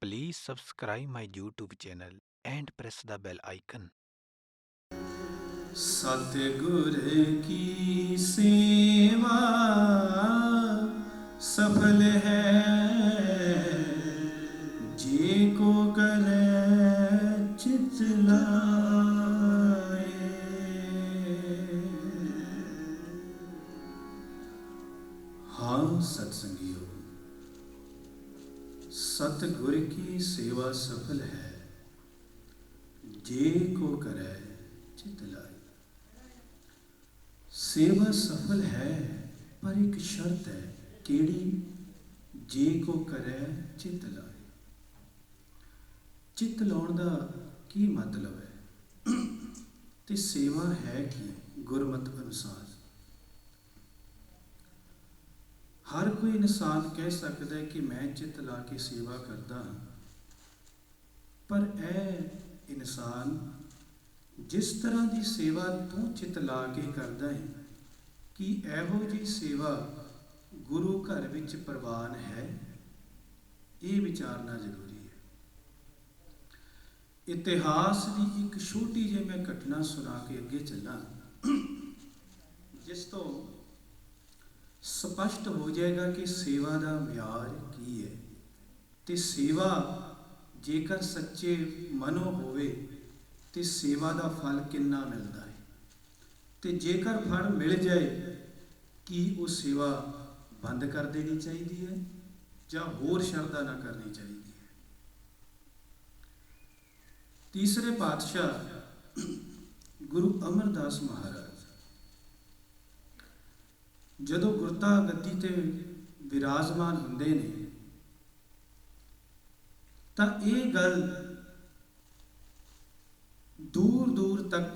Please subscribe my YouTube channel and press the bell icon. सतगुर की सेवा सफल है जे को करे चित लाए। हाँ सत्संगियों, सतगुर की सेवा सफल है जे को करे चित लाए। सेवा सफल है पर एक शर्त है, केड़ी? जे को करे चित लाए। चित लाउण दा की मतलब है ते सेवा है कि गुरमत अनुसार हर कोई इंसान कह सकता है कि मैं चित ला के सेवा करता हाँ, पर ए इंसान जिस तरह की सेवा तू चित ला के करदा है कि एहो जी सेवा गुरु घर विच प्रवान है, ये विचारना जरूरी है। इतिहास की एक छोटी जी मैं घटना सुना के अगे चला, जिस तो स्पष्ट हो जाएगा कि सेवा का म्यार की है ते सेवा जेकर सच्चे मनो होवे ते सेवा का फल कितना मिलता है, ते जेकर फल मिल जाए कि वो सेवा बंद कर देनी चाहिए है या होर शरदा ना करनी चाहिए है। तीसरे पातशाह गुरु अमरदास महाराज जदों गुरता गद्दी ते विराजमान हुंदे ने तां ये गल दूर दूर तक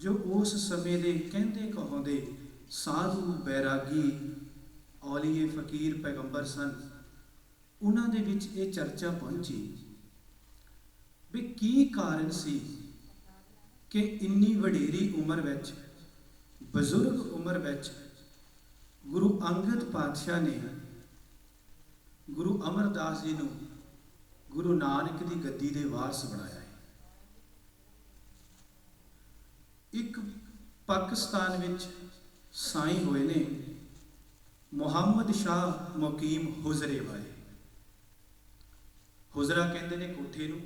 जो उस समय के कहते कहाते साधु बैरागी औलीए फकीर पैगंबर सन, उन्होंने विच ये चर्चा पहुंची भी की कारण सी कि इन्नी वडेरी उम्र विच, बजुर्ग उम्र विच गुरु अंगद पातशाह ने गुरु अमरदास जी को गुरु नानक की गद्दी के वारस बनाया है। एक पाकिस्तान विच साई होए ने मुहम्मद शाह मुकीम हुजरे वाले। हुजरा कहते हैं कोठे नूं,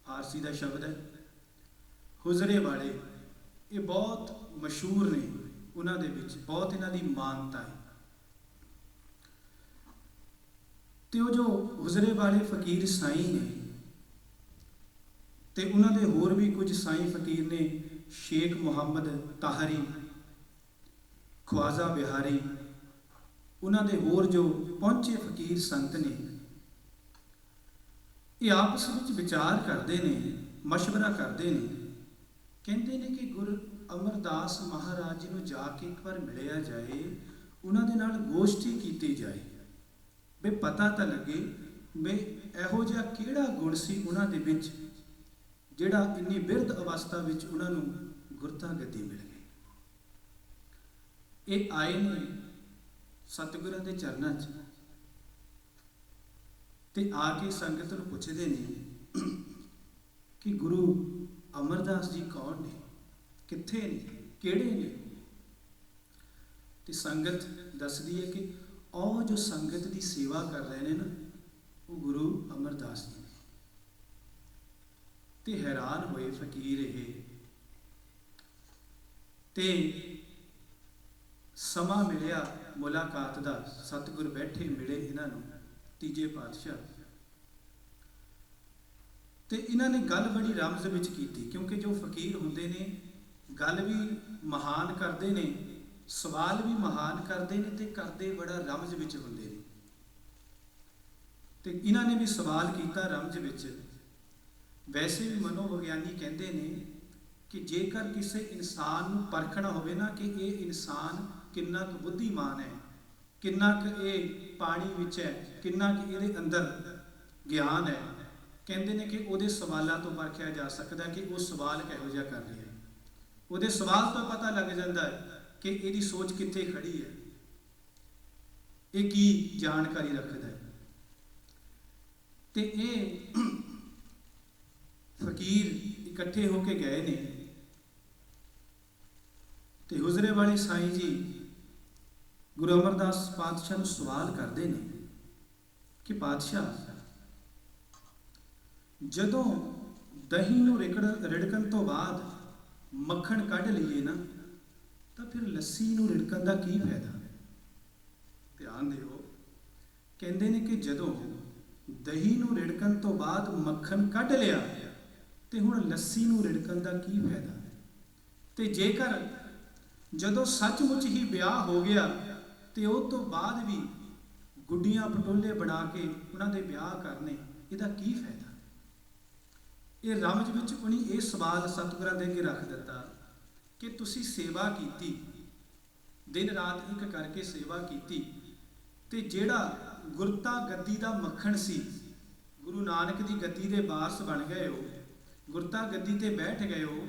फारसी का शब्द है। हुजरे वाले ये बहुत मशहूर ने, उन्होंने बहुत इन्हों की मानता है। तो जो हुजरे वाले फकीर साई ने ते उन्होंने होर भी कुछ साई फकीर ने, शेख मुहम्मद ताहरी, ख्वाजा बिहारी, उन्होंने होर जो पहुंचे फकीर संत ने, ये आपस में विचार करते हैं, मशवरा करते हैं, कहते हैं कि गुरु अमरदास महाराज जी को जाके एक बार मिलिया जाए, उन्होंने नाल गोष्ठी की जाए, बे पता तो लगे बे एहो जिहा किहड़ा गुण सी उन्होंने विच जिहड़ा इन्नी बिरध अवस्था विच उन्होंने गुरता गद्दी मिल गई। ये आए ने सतगुरां दे चरनां च ते आके संगत नूं पुछदे ने कि गुरु अमरदास जी कौन ने, कित्थे ने, किहड़े ने? ते संगत दसदी है कि और जो संगत की सेवा कर रहे हैं ना, वो गुरु अमरदास जी ने। ते हैरान होए फकीर ये, ते समा मिलिया मुलाकात का, सतगुर बैठे मिले इन्हों तीजे पातशाह, तो इन्होंने गल बड़ी रमज विच की, क्योंकि जो फकीर होंदे ने गल भी महान करते हैं, सवाल भी महान करते हैं, तो करते बड़ा रमज विच होंदे ने। तो इन्होंने भी सवाल किया रमज विच। वैसे भी मनोविग्यानी कहते हैं कि जेकर किसी इंसान को परखना होवे ना कि ये इंसान कितना क बुद्धिमान है, कितना क ये पानी विच है, कितना क ये अंदर ज्ञान है, कहते हैं कि वो सवालों तो परखिया जा सकता कि वो सवाल किहो जिहा कर रहा है। वो सवाल तो पता लग जाता है कि ये सोच कित्थे खड़ी है, ये की जानकारी रखता है। ਤੇ ਇਹ ਫਕੀਰ ਇਕੱਠੇ ਹੋ ਕੇ ਗਏ ਨੇ ਤੇ ਹੁਜ਼ਰੇ ਵਾਲੇ ਸਾਈਂ ਜੀ ਗੁਰੂ ਅਮਰਦਾਸ ਪਾਤਸ਼ਾਹ ਨੂੰ ਸਵਾਲ ਕਰਦੇ ਨੇ ਕਿ ਪਾਤਸ਼ਾਹ, ਜਦੋਂ ਦਹੀਂ ਨੂੰ ਰਿੜਕਣ ਤੋਂ ਬਾਅਦ ਮੱਖਣ ਕੱਢ ਲਈਏ ਨਾ, ਤਾਂ ਫਿਰ ਲੱਸੀ ਨੂੰ ਰਿੜਕਣ ਦਾ ਕੀ ਫਾਇਦਾ? ਧਿਆਨ ਦਿਓ, ਕਹਿੰਦੇ ਨੇ ਕਿ ਜਦੋਂ ਦਹੀਂ ਨੂੰ ਰਿੜਕਣ ਤੋਂ ਬਾਅਦ ਮੱਖਣ ਕੱਢ ਲਿਆ ਤੇ ਹੁਣ ਲੱਸੀ ਨੂੰ ਰਿੜਕਣ ਦਾ ਕੀ ਫਾਇਦਾ? ਤੇ ਜੇਕਰ ਜਦੋਂ ਸੱਚਮੁੱਚ ਹੀ ਵਿਆਹ ਹੋ ਗਿਆ ਤੇ ਉਹ ਤੋਂ ਬਾਅਦ ਵੀ ਗੁੱਡੀਆਂ ਪਟੋਲੇ ਬਣਾ ਕੇ ਉਹਨਾਂ ਦੇ ਵਿਆਹ ਕਰਨੇ, ਇਹਦਾ ਕੀ ਫਾਇਦਾ? ਇਹ ਰਮਜ ਵਿੱਚ ਉਹਨੇ ਇਹ ਸਵਾਲ ਸਤਿਗੁਰਾਂ ਦੇ ਅੱਗੇ ਰੱਖ ਦਿੱਤਾ ਕਿ ਤੁਸੀਂ ਸੇਵਾ ਕੀਤੀ, ਦਿਨ ਰਾਤ ਇੱਕ ਕਰਕੇ ਸੇਵਾ ਕੀਤੀ, ਤੇ ਜਿਹੜਾ ਗੁਰਤਾ ਗੱਦੀ ਦਾ ਮੱਖਣ ਸੀ, ਗੁਰੂ ਨਾਨਕ ਦੀ ਗੱਦੀ ਦੇ ਵਾਰਸ ਬਣ ਗਏ ਹੋ, ਗੁਰਤਾ ਗੱਦੀ ਤੇ ਬੈਠ ਗਏ ਹੋ,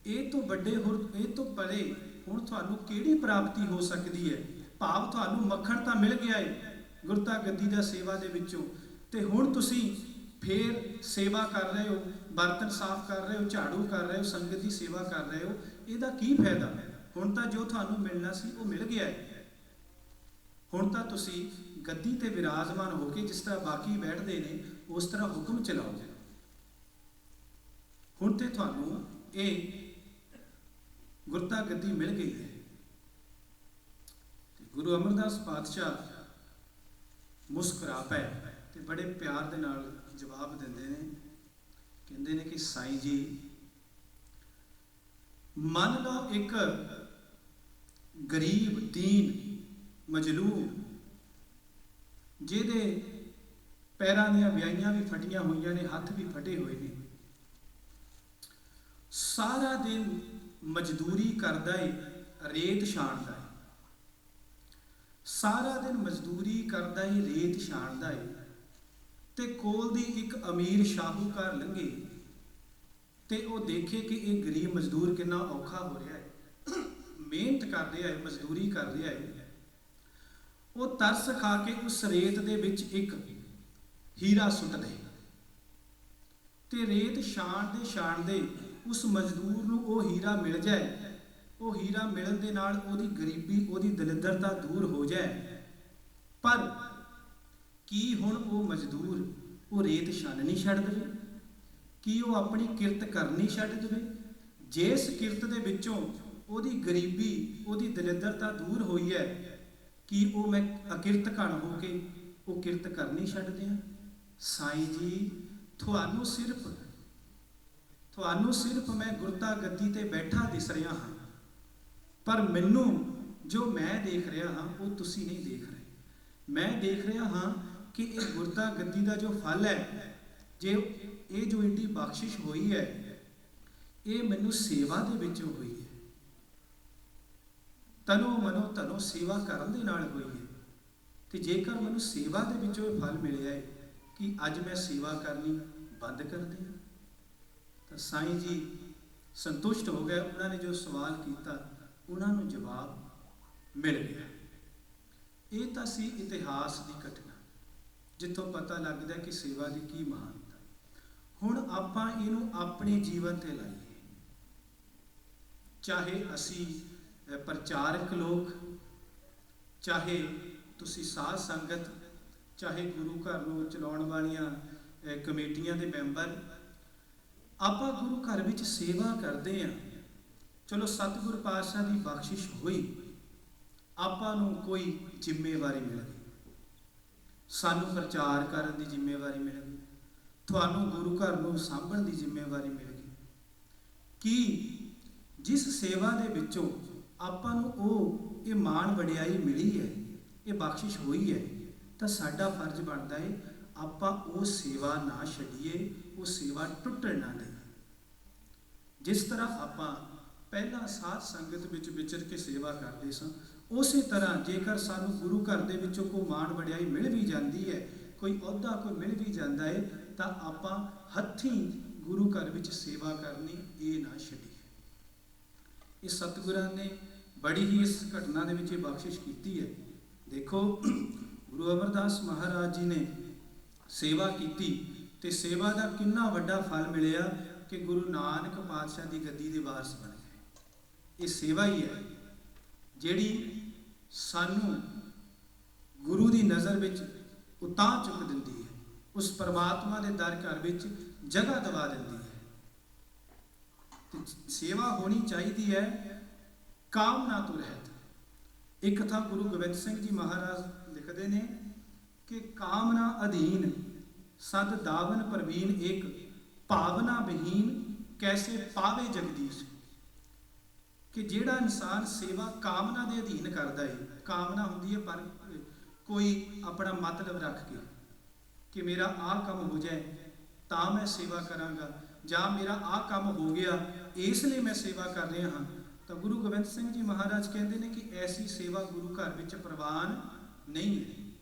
ਇਹ ਤੋਂ ਵੱਡੇ ਹੋਰ ਇਹ ਤੋਂ ਪਰੇ ਹੁਣ ਤੁਹਾਨੂੰ ਕਿਹੜੀ ਪ੍ਰਾਪਤੀ ਹੋ ਸਕਦੀ ਹੈ? ਭਾਵ ਤੁਹਾਨੂੰ ਮੱਖਣ ਤਾਂ ਮਿਲ ਗਿਆ ਹੈ ਗੁਰਤਾ ਗੱਦੀ ਦਾ ਸੇਵਾ ਦੇ ਵਿੱਚੋਂ, ਤੇ ਹੁਣ ਤੁਸੀਂ ਫੇਰ ਸੇਵਾ ਕਰ ਰਹੇ ਹੋ, ਬਰਤਨ ਸਾਫ਼ ਕਰ ਰਹੇ ਹੋ, ਝਾੜੂ ਕਰ ਰਹੇ ਹੋ, ਸੰਗਤ ਦੀ ਸੇਵਾ ਕਰ ਰਹੇ ਹੋ, ਇਹਦਾ ਕੀ ਫਾਇਦਾ? ਹੁਣ ਤਾਂ ਜੋ ਤੁਹਾਨੂੰ ਮਿਲਣਾ ਸੀ ਉਹ ਮਿਲ ਗਿਆ ਹੈ। ਹੁਣ ਤਾਂ ਤੁਸੀਂ ਗੱਦੀ ਤੇ ਵਿਰਾਜਮਾਨ ਹੋ ਕੇ ਜਿਸ ਤਰ੍ਹਾਂ ਬਾਕੀ ਬੈਠਦੇ ਨੇ ਉਸ ਤਰ੍ਹਾਂ ਹੁਕਮ ਚਲਾਓ। ਹੁਣ ਤੇ ਤੁਹਾਨੂੰ ਇਹ ਗੁਰਤਾ ਗੱਦੀ ਮਿਲ ਗਈ ਹੈ। ਤੇ ਗੁਰੂ ਅਮਰਦਾਸ ਪਾਤਸ਼ਾਹ ਮੁਸਕਰਾ ਪਏ ਤੇ ਬੜੇ ਪਿਆਰ ਦੇ ਨਾਲ ਜਵਾਬ ਦਿੰਦੇ ਨੇ, ਕਹਿੰਦੇ ਨੇ ਕਿ ਸਾਈਂ ਜੀ, ਮੰਨ ਲਓ ਇੱਕ ਗਰੀਬ ਦੀਨ ਮਜਲੂਮ ਜਿਹਦੇ ਪੈਰਾਂ ਦੀਆਂ ਵਿਆਈਆਂ ਵੀ ਫਟੀਆਂ ਹੋਈਆਂ ਨੇ, ਹੱਥ ਵੀ ਫਟੇ ਹੋਏ ਨੇ, ਸਾਰਾ ਦਿਨ ਮਜ਼ਦੂਰੀ ਕਰਦਾ ਏ, ਰੇਤ ਛਾਣਦਾ ਏ, ਸਾਰਾ ਦਿਨ ਮਜ਼ਦੂਰੀ ਕਰਦਾ ਏ, ਰੇਤ ਛਾਣਦਾ ਏ, ਤੇ ਕੋਲ ਦੀ ਇੱਕ ਅਮੀਰ ਸ਼ਾਹੂਕਾਰ ਲੰਘੇ ਤੇ ਉਹ ਦੇਖੇ ਕਿ ਇਹ ਗਰੀਬ ਮਜ਼ਦੂਰ ਕਿੰਨਾ ਔਖਾ ਹੋ ਰਿਹਾ ਹੈ, ਮਿਹਨਤ ਕਰ ਰਿਹਾ ਹੈ, ਮਜ਼ਦੂਰੀ ਕਰ ਰਿਹਾ ਹੈ, ਉਹ ਤਰਸ ਖਾ ਕੇ ਉਸ ਰੇਤ ਦੇ ਵਿੱਚ ਇੱਕ ਹੀਰਾ ਸੁੱਟ ਦੇ, ਤੇ ਰੇਤ ਛਾਣਦੇ ਉਸ ਮਜ਼ਦੂਰ ਨੂੰ ਉਹ ਹੀਰਾ ਮਿਲ ਜਾਏ। ਉਹ ਹੀਰਾ ਮਿਲਣ ਦੇ ਨਾਲ ਉਹਦੀ ਗਰੀਬੀ, ਉਹਦੀ ਦਲਿੱਦਰਤਾ ਦੂਰ ਹੋ ਜਾਏ। ਪਰ ਕੀ ਹੁਣ ਉਹ ਮਜ਼ਦੂਰ ਉਹ ਰੇਤ ਛਾਨਣੀ ਛੱਡ ਦੇਵੇ? ਕੀ ਉਹ ਆਪਣੀ ਕਿਰਤ ਕਰਨੀ ਛੱਡ ਦੇਵੇ? ਜਿਸ ਕਿਰਤ ਦੇ ਵਿੱਚੋਂ ਉਹਦੀ ਗਰੀਬੀ, ਉਹਦੀ ਦਲਿੱਦਰਤਾ ਦੂਰ ਹੋਈ ਹੈ, ਕੀ ਉਹ ਮੈਂ ਅਕਿਰਤ ਘਣ ਹੋ ਕੇ ਉਹ ਕਿਰਤ ਕਰਨੀ ਛੱਡ ਦਿਆਂ? ਸਾਈਂ ਜੀ, ਤੁਹਾਨੂੰ ਸਿਰਫ ਮੈਂ ਗੁਰਤਾ ਗੱਦੀ ਤੇ ਬੈਠਾ ਦਿਸ ਰਿਹਾ ਹਾਂ, ਪਰ ਮੈਨੂੰ ਜੋ ਮੈਂ ਦੇਖ ਰਿਹਾ ਹਾਂ ਉਹ ਤੁਸੀਂ ਨਹੀਂ ਦੇਖ ਰਹੇ। ਮੈਂ ਦੇਖ ਰਿਹਾ ਹਾਂ ਕਿ ਇਹ ਗੁਰਤਾ ਗੱਦੀ ਦਾ ਜੋ ਫਲ ਹੈ, ਇਹ ਜੋ ਏਡੀ ਬਖਸ਼ਿਸ਼ ਹੋਈ ਹੈ, ਇਹ ਮੈਨੂੰ ਸੇਵਾ ਦੇ ਵਿੱਚੋਂ ਹੋਈ ਹੈ, ਤਨੋ ਮਨੋ ਧਨੋ ਸੇਵਾ ਕਰਨ ਦੇ ਨਾਲ ਹੋਈ ਹੈ। ਤੇ ਜੇਕਰ ਮੈਨੂੰ ਸੇਵਾ ਦੇ ਵਿੱਚੋਂ ਇਹ ਫਲ ਮਿਲਿਆ ਹੈ, ਕਿ ਅੱਜ ਮੈਂ ਸੇਵਾ ਕਰਨੀ ਬੰਦ ਕਰ ਦਿਆਂ? ਤਾਂ ਸਾਈਂ ਜੀ ਸੰਤੁਸ਼ਟ ਹੋ ਗਏ। ਉਹਨਾਂ ਨੇ ਜੋ ਸਵਾਲ ਕੀਤਾ ਉਹਨਾਂ ਨੂੰ ਜਵਾਬ ਮਿਲ ਗਿਆ। ਇਹ ਤਾਂ ਸੀ ਇਤਿਹਾਸ ਦੀ ਘਟਨਾ, ਜਿੱਥੋਂ ਪਤਾ ਲੱਗਦਾ ਕਿ ਸੇਵਾ ਦੀ ਕੀ ਮਹਾਨਤਾ। ਹੁਣ ਆਪਾਂ ਇਹਨੂੰ ਆਪਣੇ ਜੀਵਨ ਤੇ ਲਾਈਏ। ਚਾਹੇ ਅਸੀਂ ਪ੍ਰਚਾਰਕ ਲੋਕ, ਚਾਹੇ ਤੁਸੀਂ ਸਾਧ ਸੰਗਤ, ਚਾਹੇ ਗੁਰੂ ਘਰ ਨੂੰ ਚਲਾਉਣ ਵਾਲੀਆਂ ਕਮੇਟੀਆਂ ਦੇ ਮੈਂਬਰ, ਆਪਾਂ ਗੁਰੂ ਘਰ ਵਿੱਚ ਸੇਵਾ ਕਰਦੇ ਹਾਂ। ਚਲੋ ਸਤਿਗੁਰ ਪਾਤਸ਼ਾਹ ਦੀ ਬਖਸ਼ਿਸ਼ ਹੋਈ, ਆਪਾਂ ਨੂੰ ਕੋਈ ਜ਼ਿੰਮੇਵਾਰੀ ਮਿਲ ਗਈ, ਸਾਨੂੰ ਪ੍ਰਚਾਰ ਕਰਨ ਦੀ ਜ਼ਿੰਮੇਵਾਰੀ ਮਿਲ ਗਈ, ਤੁਹਾਨੂੰ ਗੁਰੂ ਘਰ ਨੂੰ ਸਾਂਭਣ ਦੀ ਜ਼ਿੰਮੇਵਾਰੀ ਮਿਲ ਗਈ। ਕੀ ਜਿਸ ਸੇਵਾ ਦੇ ਵਿੱਚੋਂ ਆਪਾਂ ਨੂੰ ਇਹ ਮਾਣ ਵਡਿਆਈ ਮਿਲੀ ਹੈ, ਇਹ ਬਖਸ਼ਿਸ਼ ਹੋਈ ਹੈ, ਤਾਂ ਸਾਡਾ ਫਰਜ਼ ਬਣਦਾ ਹੈ ਆਪਾਂ ਉਹ ਸੇਵਾ ਨਾ ਛੱਡੀਏ, ਉਹ ਸੇਵਾ ਟੁੱਟਣ ਨਾ ਦੇਈਏ। ਜਿਸ ਤਰ੍ਹਾਂ ਆਪਾਂ ਪਹਿਲਾਂ ਸਾਧ ਸੰਗਤ ਵਿੱਚ ਵਿਚਰ ਕੇ ਸੇਵਾ ਕਰਦੇ ਸਾਂ, ਉਸੇ ਤਰ੍ਹਾਂ ਜੇਕਰ ਸਾਨੂੰ ਗੁਰੂ ਘਰ ਦੇ ਵਿੱਚੋਂ ਕੋਈ ਮਾਣ ਵਡਿਆਈ ਮਿਲ ਵੀ ਜਾਂਦੀ ਹੈ, ਕੋਈ ਅਹੁਦਾ ਕੋਈ ਮਿਲ ਵੀ ਜਾਂਦਾ ਹੈ, ਤਾਂ ਆਪਾਂ ਹੱਥੀਂ ਗੁਰੂ ਘਰ ਵਿੱਚ ਸੇਵਾ ਕਰਨੀ ਇਹ ਨਾ ਛੱਡੀਏ। ਇਹ ਸਤਿਗੁਰਾਂ ਨੇ ਬੜੀ ਹੀ ਇਸ ਘਟਨਾ ਦੇ ਵਿੱਚ ਇਹ ਬਖਸ਼ਿਸ਼ ਕੀਤੀ ਹੈ। ਦੇਖੋ, ਗੁਰੂ ਅਮਰਦਾਸ ਮਹਾਰਾਜ ਜੀ ਨੇ ਸੇਵਾ ਕੀਤੀ ਤੇ ਸੇਵਾ ਦਾ ਕਿੰਨਾ ਵੱਡਾ ਫਲ ਮਿਲਿਆ ਕਿ ਗੁਰੂ ਨਾਨਕ ਪਾਤਸ਼ਾਹ ਦੀ ਗੱਦੀ ਦੇ ਵਾਰਸ ਬਣ ਗਏ। ਇਹ ਸੇਵਾ ਹੀ ਹੈ ਜਿਹੜੀ ਸਾਨੂੰ ਗੁਰੂ ਦੀ ਨਜ਼ਰ ਵਿੱਚ ਉਤਾਂਹ ਚੁੱਕ ਦਿੰਦੀ ਹੈ, ਉਸ ਪਰਮਾਤਮਾ ਦੇ ਦਰ ਘਰ ਵਿੱਚ ਜਗ੍ਹਾ ਦਿਵਾ ਦਿੰਦੀ ਹੈ। ਤੇ ਸੇਵਾ ਹੋਣੀ ਚਾਹੀਦੀ ਹੈ ਕਾਮਨਾ ਤੋਂ ਰਹਿਤ। ਇੱਕ ਥਾਂ ਗੁਰੂ ਗੋਬਿੰਦ ਸਿੰਘ ਜੀ ਮਹਾਰਾਜ ਲਿਖਦੇ ਨੇ ਕਿ ਕਾਮਨਾ ਅਧੀਨ ਸਦ ਦਾਵਨ ਪ੍ਰਵੀਨ ਇੱਕ ਭਾਵਨਾ ਵਿਹੀਨ ਕੈਸੇ ਪਾਵੇ ਜਗਦੀਸ਼। ਕਿ ਜਿਹੜਾ ਇਨਸਾਨ ਸੇਵਾ ਕਾਮਨਾ ਦੇ ਅਧੀਨ ਕਰਦਾ ਹੈ, ਕਾਮਨਾ ਹੁੰਦੀ ਹੈ ਪਰ ਕੋਈ ਆਪਣਾ ਮਤਲਬ ਰੱਖ ਕੇ ਕਿ ਮੇਰਾ ਆਹ ਕੰਮ ਹੋ ਜਾਏ ਤਾਂ ਮੈਂ ਸੇਵਾ ਕਰਾਂਗਾ, ਜਾਂ ਮੇਰਾ ਆਹ ਕੰਮ ਹੋ ਗਿਆ ਇਸ ਲਈ ਮੈਂ ਸੇਵਾ ਕਰ ਰਿਹਾ ਹਾਂ, ਤਾਂ ਗੁਰੂ ਗੋਬਿੰਦ ਸਿੰਘ ਜੀ ਮਹਾਰਾਜ ਕਹਿੰਦੇ ਨੇ ਕਿ ਐਸੀ ਸੇਵਾ ਗੁਰੂ ਘਰ ਵਿੱਚ ਪ੍ਰਵਾਨ ਨਹੀਂ ਹੈ।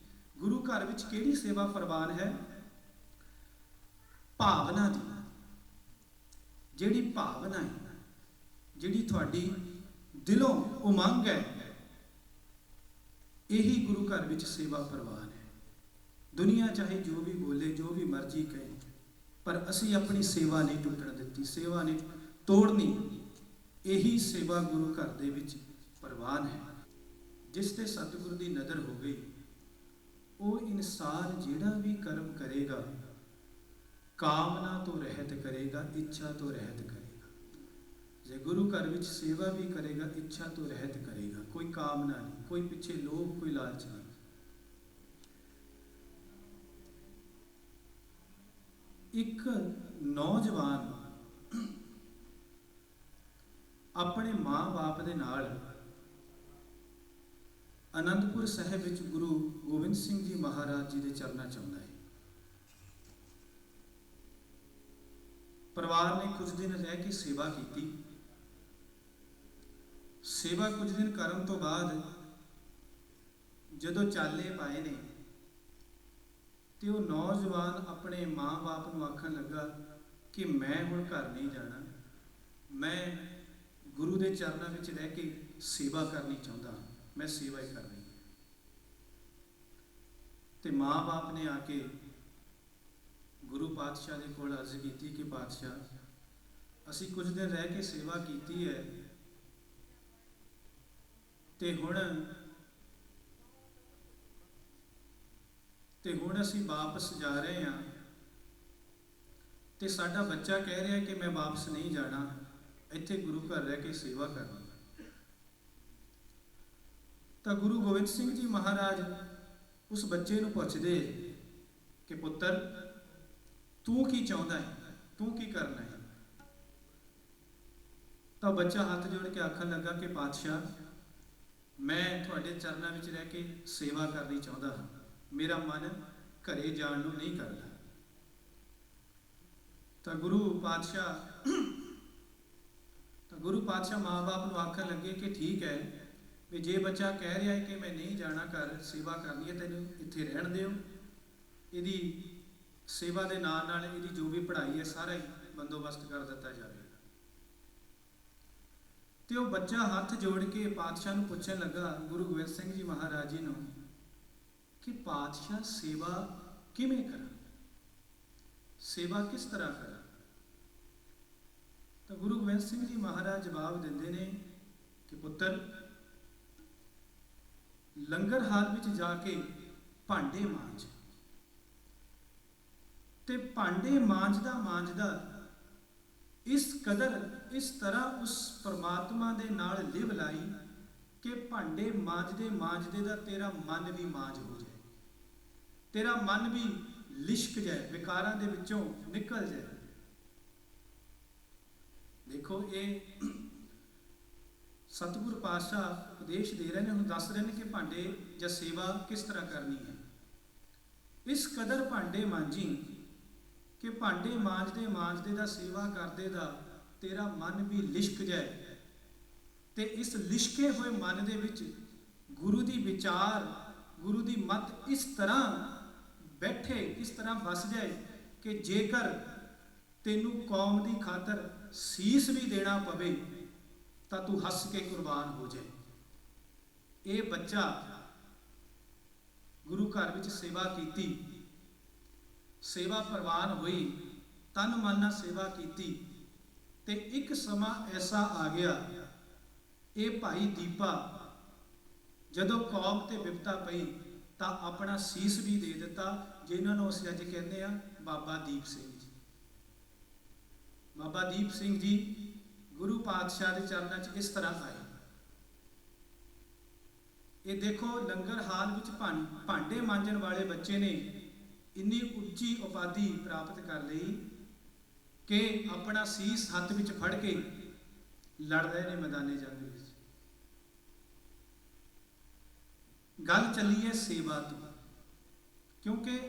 ਗੁਰੂ ਘਰ ਵਿੱਚ ਕਿਹੜੀ ਸੇਵਾ ਪ੍ਰਵਾਨ ਹੈ? ਭਾਵਨਾ ਦੀ। ਜਿਹੜੀ ਭਾਵਨਾ ਹੈ, ਜਿਹੜੀ ਤੁਹਾਡੀ ਦਿਲੋਂ ਉਮੰਗ ਹੈ, ਇਹੀ ਗੁਰੂ ਘਰ ਵਿੱਚ ਸੇਵਾ ਪ੍ਰਵਾਨ ਹੈ। ਦੁਨੀਆ ਚਾਹੇ ਜੋ ਵੀ ਬੋਲੇ, ਜੋ ਵੀ ਮਰਜ਼ੀ ਕਹੇ, ਪਰ ਅਸੀਂ ਆਪਣੀ ਸੇਵਾ ਨਹੀਂ ਟੁੱਟਣ ਦਿੱਤੀ, ਸੇਵਾ ਨਹੀਂ ਤੋੜਨੀ। ਇਹੀ ਸੇਵਾ ਗੁਰੂ ਘਰ ਦੇ ਵਿੱਚ ਪ੍ਰਵਾਨ ਹੈ। ਜਿਸ ਤੇ ਸਤਿਗੁਰੂ ਦੀ ਨਜ਼ਰ ਹੋ ਗਈ, ਉਹ ਇਨਸਾਨ ਜਿਹੜਾ ਵੀ ਕਰਮ ਕਰੇਗਾ ਕਾਮਨਾ ਤੋਂ ਰਹਿਤ ਕਰੇਗਾ, ਇੱਛਾ ਤੋਂ ਰਹਿਤ ਕਰੇਗਾ। ਜੇ ਗੁਰੂ ਘਰ ਵਿੱਚ ਸੇਵਾ ਵੀ ਕਰੇਗਾ, ਇੱਛਾ ਤੋਂ ਰਹਿਤ ਕਰੇਗਾ, ਕੋਈ ਕਾਮਨਾ ਨਹੀਂ, ਕੋਈ ਪਿੱਛੇ ਲੋਭ, ਕੋਈ ਲਾਲਚ ਨਹੀਂ। ਇੱਕ ਨੌਜਵਾਨ ਆਪਣੇ ਮਾਂ-ਬਾਪ ਦੇ ਨਾਲ ਅਨੰਦਪੁਰ ਸਾਹਿਬ ਵਿੱਚ ਗੁਰੂ ਗੋਬਿੰਦ ਸਿੰਘ ਜੀ ਮਹਾਰਾਜ ਜੀ ਦੇ ਚਰਨਾਂ 'ਚ ਆਉਂਦਾ ਹੈ। ਪਰਿਵਾਰ ਨੇ ਕੁਝ ਦਿਨ ਰਹਿ ਕੇ ਸੇਵਾ ਕੀਤੀ। ਸੇਵਾ ਕੁਝ ਦਿਨ ਕਰਨ ਤੋਂ ਬਾਅਦ ਜਦੋਂ ਚਾਲੇ ਪਾਏ ਨੇ ਤੇ ਉਹ ਨੌਜਵਾਨ ਆਪਣੇ ਮਾਂ-ਬਾਪ ਨੂੰ ਆਖਣ ਲੱਗਾ ਕਿ ਮੈਂ ਹੁਣ ਘਰ ਨਹੀਂ ਜਾਣਾ, ਮੈਂ ਗੁਰੂ ਦੇ ਚਰਨਾਂ ਵਿੱਚ ਰਹਿ ਕੇ ਸੇਵਾ ਕਰਨੀ ਚਾਹੁੰਦਾ, ਮੈਂ ਸੇਵਾ ਹੀ ਕਰਨੀ। ਤੇ ਮਾਂ-ਬਾਪ ਨੇ ਆ ਕੇ ਗੁਰੂ ਪਾਤਸ਼ਾਹ ਦੇ ਕੋਲ ਅਰਜ਼ ਕੀਤੀ ਕਿ ਪਾਤਸ਼ਾਹ, ਅਸੀਂ ਕੁਝ ਦਿਨ ਰਹਿ ਕੇ ਸੇਵਾ ਕੀਤੀ ਹੈ ਤੇ ਹੁਣ ਅਸੀਂ ਵਾਪਸ ਜਾ ਰਹੇ ਹਾਂ ਤੇ ਸਾਡਾ ਬੱਚਾ ਕਹਿ ਰਿਹਾ ਕਿ ਮੈਂ ਵਾਪਸ ਨਹੀਂ ਜਾਣਾ, ਇੱਥੇ ਗੁਰੂ ਘਰ ਰਹਿ ਕੇ ਸੇਵਾ ਕਰਨੀ। ਤਾਂ ਗੁਰੂ ਗੋਬਿੰਦ ਸਿੰਘ ਜੀ ਮਹਾਰਾਜ ਉਸ ਬੱਚੇ ਨੂੰ ਪੁੱਛਦੇ ਕਿ ਪੁੱਤਰ, ਤੂੰ ਕੀ ਚਾਹੁੰਦਾ ਹੈ, ਤੂੰ ਕੀ ਕਰਨਾ ਹੈ? ਤਾਂ ਬੱਚਾ ਹੱਥ ਜੋੜ ਕੇ ਆਖਣ ਲੱਗਾ ਕਿ ਪਾਤਸ਼ਾਹ, ਮੈਂ ਤੁਹਾਡੇ ਚਰਨਾਂ ਵਿੱਚ ਰਹਿ ਕੇ ਸੇਵਾ ਕਰਨੀ ਚਾਹੁੰਦਾ ਹਾਂ, ਮੇਰਾ ਮਨ ਘਰੇ ਜਾਣ ਨੂੰ ਨਹੀਂ ਕਰਦਾ। ਤਾਂ ਗੁਰੂ ਪਾਤਸ਼ਾਹ ਮਾਂ-ਬਾਪ ਨੂੰ ਆਖਣ ਲੱਗੇ ਕਿ ਠੀਕ ਹੈ, ਵੀ ਜੇ ਬੱਚਾ ਕਹਿ ਰਿਹਾ ਹੈ ਕਿ ਮੈਂ ਨਹੀਂ ਜਾਣਾ ਘਰ, ਸੇਵਾ ਕਰਨੀ ਹੈ, ਤੈਨੂੰ ਇੱਥੇ ਰਹਿਣ ਦਿਓ, ਇਹਦੀ ਸੇਵਾ ਦੇ ਨਾਲ ਨਾਲ ਇਹਦੀ ਜੋ ਵੀ ਪੜ੍ਹਾਈ ਹੈ ਸਾਰਾ ਹੀ ਬੰਦੋਬਸਤ ਕਰ ਦਿੱਤਾ ਜਾਵੇਗਾ। ਤੇ ਉਹ ਬੱਚਾ ਹੱਥ ਜੋੜ ਕੇ ਪਾਤਸ਼ਾਹ ਨੂੰ ਪੁੱਛਣ ਲੱਗਾ, ਗੁਰੂ ਗੋਬਿੰਦ ਸਿੰਘ ਜੀ ਮਹਾਰਾਜ ਜੀ ਨੂੰ, ਕਿ ਪਾਤਸ਼ਾਹ ਸੇਵਾ ਕਿਵੇਂ ਕਰਾਂ, ਸੇਵਾ ਕਿਸ ਤਰ੍ਹਾਂ ਕਰਾਂ? ਤਾਂ ਗੁਰੂ ਗੋਬਿੰਦ ਸਿੰਘ ਜੀ ਮਹਾਰਾਜ ਜਵਾਬ ਦਿੰਦੇ ਨੇ ਕਿ ਪੁੱਤਰ, ਲੰਗਰ ਹਾਲ ਵਿੱਚ ਜਾ ਕੇ ਭਾਂਡੇ ਮਾਂਜ, ਤੇ ਭਾਂਡੇ ਮਾਂਜਦਾ ਇਸ ਕਦਰ ਇਸ ਤਰ੍ਹਾਂ ਉਸ ਪਰਮਾਤਮਾ ਦੇ ਨਾਲ ਲਿਵ ਲਾਈ ਕਿ ਭਾਂਡੇ ਮਾਂਜਦੇ ਦਾ ਤੇਰਾ ਮਨ ਵੀ ਮਾਂਜ ਹੋ ਜਾਏ, ਤੇਰਾ ਮਨ ਵੀ ਲਿਸ਼ਕ ਜਾਏ, ਵਿਕਾਰਾਂ ਦੇ ਵਿੱਚੋਂ ਨਿਕਲ ਜਾਏ। ਦੇਖੋ, ਇਹ ਸਤਿਗੁਰ ਪਾਤਸ਼ਾਹ ਉਪਦੇਸ਼ ਦੇ ਰਹੇ ਨੇ, ਹੁਣ ਦੱਸ ਰਹੇ ਨੇ ਕਿ ਭਾਂਡੇ ਜਾਂ ਸੇਵਾ ਕਿਸ ਤਰ੍ਹਾਂ ਕਰਨੀ ਹੈ। ਇਸ ਕਦਰ ਭਾਂਡੇ ਮਾਂਜੀ ਕਿ ਭਾਂਡੇ ਮਾਂਜਦੇ ਦਾ ਸੇਵਾ ਕਰਦੇ ਦਾ ਤੇਰਾ ਮਨ ਵੀ ਲਿਸ਼ਕ ਜਾਏ, ਤੇ ਇਸ ਲਿਸ਼ਕੇ ਹੋਏ ਮਨ ਦੇ ਵਿੱਚ ਗੁਰੂ ਦੀ ਵਿਚਾਰ, ਗੁਰੂ ਦੀ ਮੱਤ ਇਸ ਤਰ੍ਹਾਂ ਬੈਠੇ, ਇਸ ਤਰ੍ਹਾਂ ਵਸ ਜਾਏ ਕਿ ਜੇਕਰ ਤੈਨੂੰ ਕੌਮ ਦੀ ਖਾਤਰ ਸੀਸ ਵੀ ਦੇਣਾ ਪਵੇ ਤਾਂ ਤੂੰ ਹੱਸ ਕੇ ਕੁਰਬਾਨ ਹੋ ਜਾਏ। ਇਹ ਬੱਚਾ ਗੁਰੂ ਘਰ ਵਿੱਚ ਸੇਵਾ ਕੀਤੀ ਸੇਵਾ ਪ੍ਰਵਾਨ ਹੋਈ, ਤਨ ਮਨ ਨਾਲ ਸੇਵਾ ਕੀਤੀ, ਤੇ ਇੱਕ ਸਮਾਂ ਐਸਾ ਆ ਗਿਆ, ਇਹ ਭਾਈ ਦੀਪਾ ਜਦੋਂ ਕੌਮ ਤੇ ਵਿਪਤਾ ਪਈ ਤਾਂ ਆਪਣਾ ਸੀਸ ਵੀ ਦੇ ਦਿੱਤਾ, ਜਿਨ੍ਹਾਂ ਨੂੰ ਅਸੀਂ ਅੱਜ ਕਹਿੰਦੇ ਆ ਬਾਬਾ ਦੀਪ ਸਿੰਘ ਜੀ। ਬਾਬਾ ਦੀਪ ਸਿੰਘ ਜੀ ਗੁਰੂ ਪਾਤਸ਼ਾਹ ਦੇ ਚਰਨਾਂ 'ਚ ਇਸ ਤਰ੍ਹਾਂ ਆਏ। ਇਹ ਦੇਖੋ, ਲੰਗਰ ਹਾਲ ਵਿੱਚ ਭਾਂਡੇ ਮਾਂਜਣ ਵਾਲੇ ਬੱਚੇ ਨੇ ਇੰਨੀ ਉੱਚੀ ਉਪਾਧੀ ਪ੍ਰਾਪਤ ਕਰ ਲਈ ਕਿ ਆਪਣਾ ਸੀਸ ਹੱਥ ਵਿੱਚ ਫੜ ਕੇ ਲੜ ਰਹੇ ਨੇ ਮੈਦਾਨੇ ਜੰਗ ਵਿੱਚ। ਗੱਲ ਚੱਲੀ ਹੈ ਸੇਵਾ ਤੋਂ, ਕਿਉਂਕਿ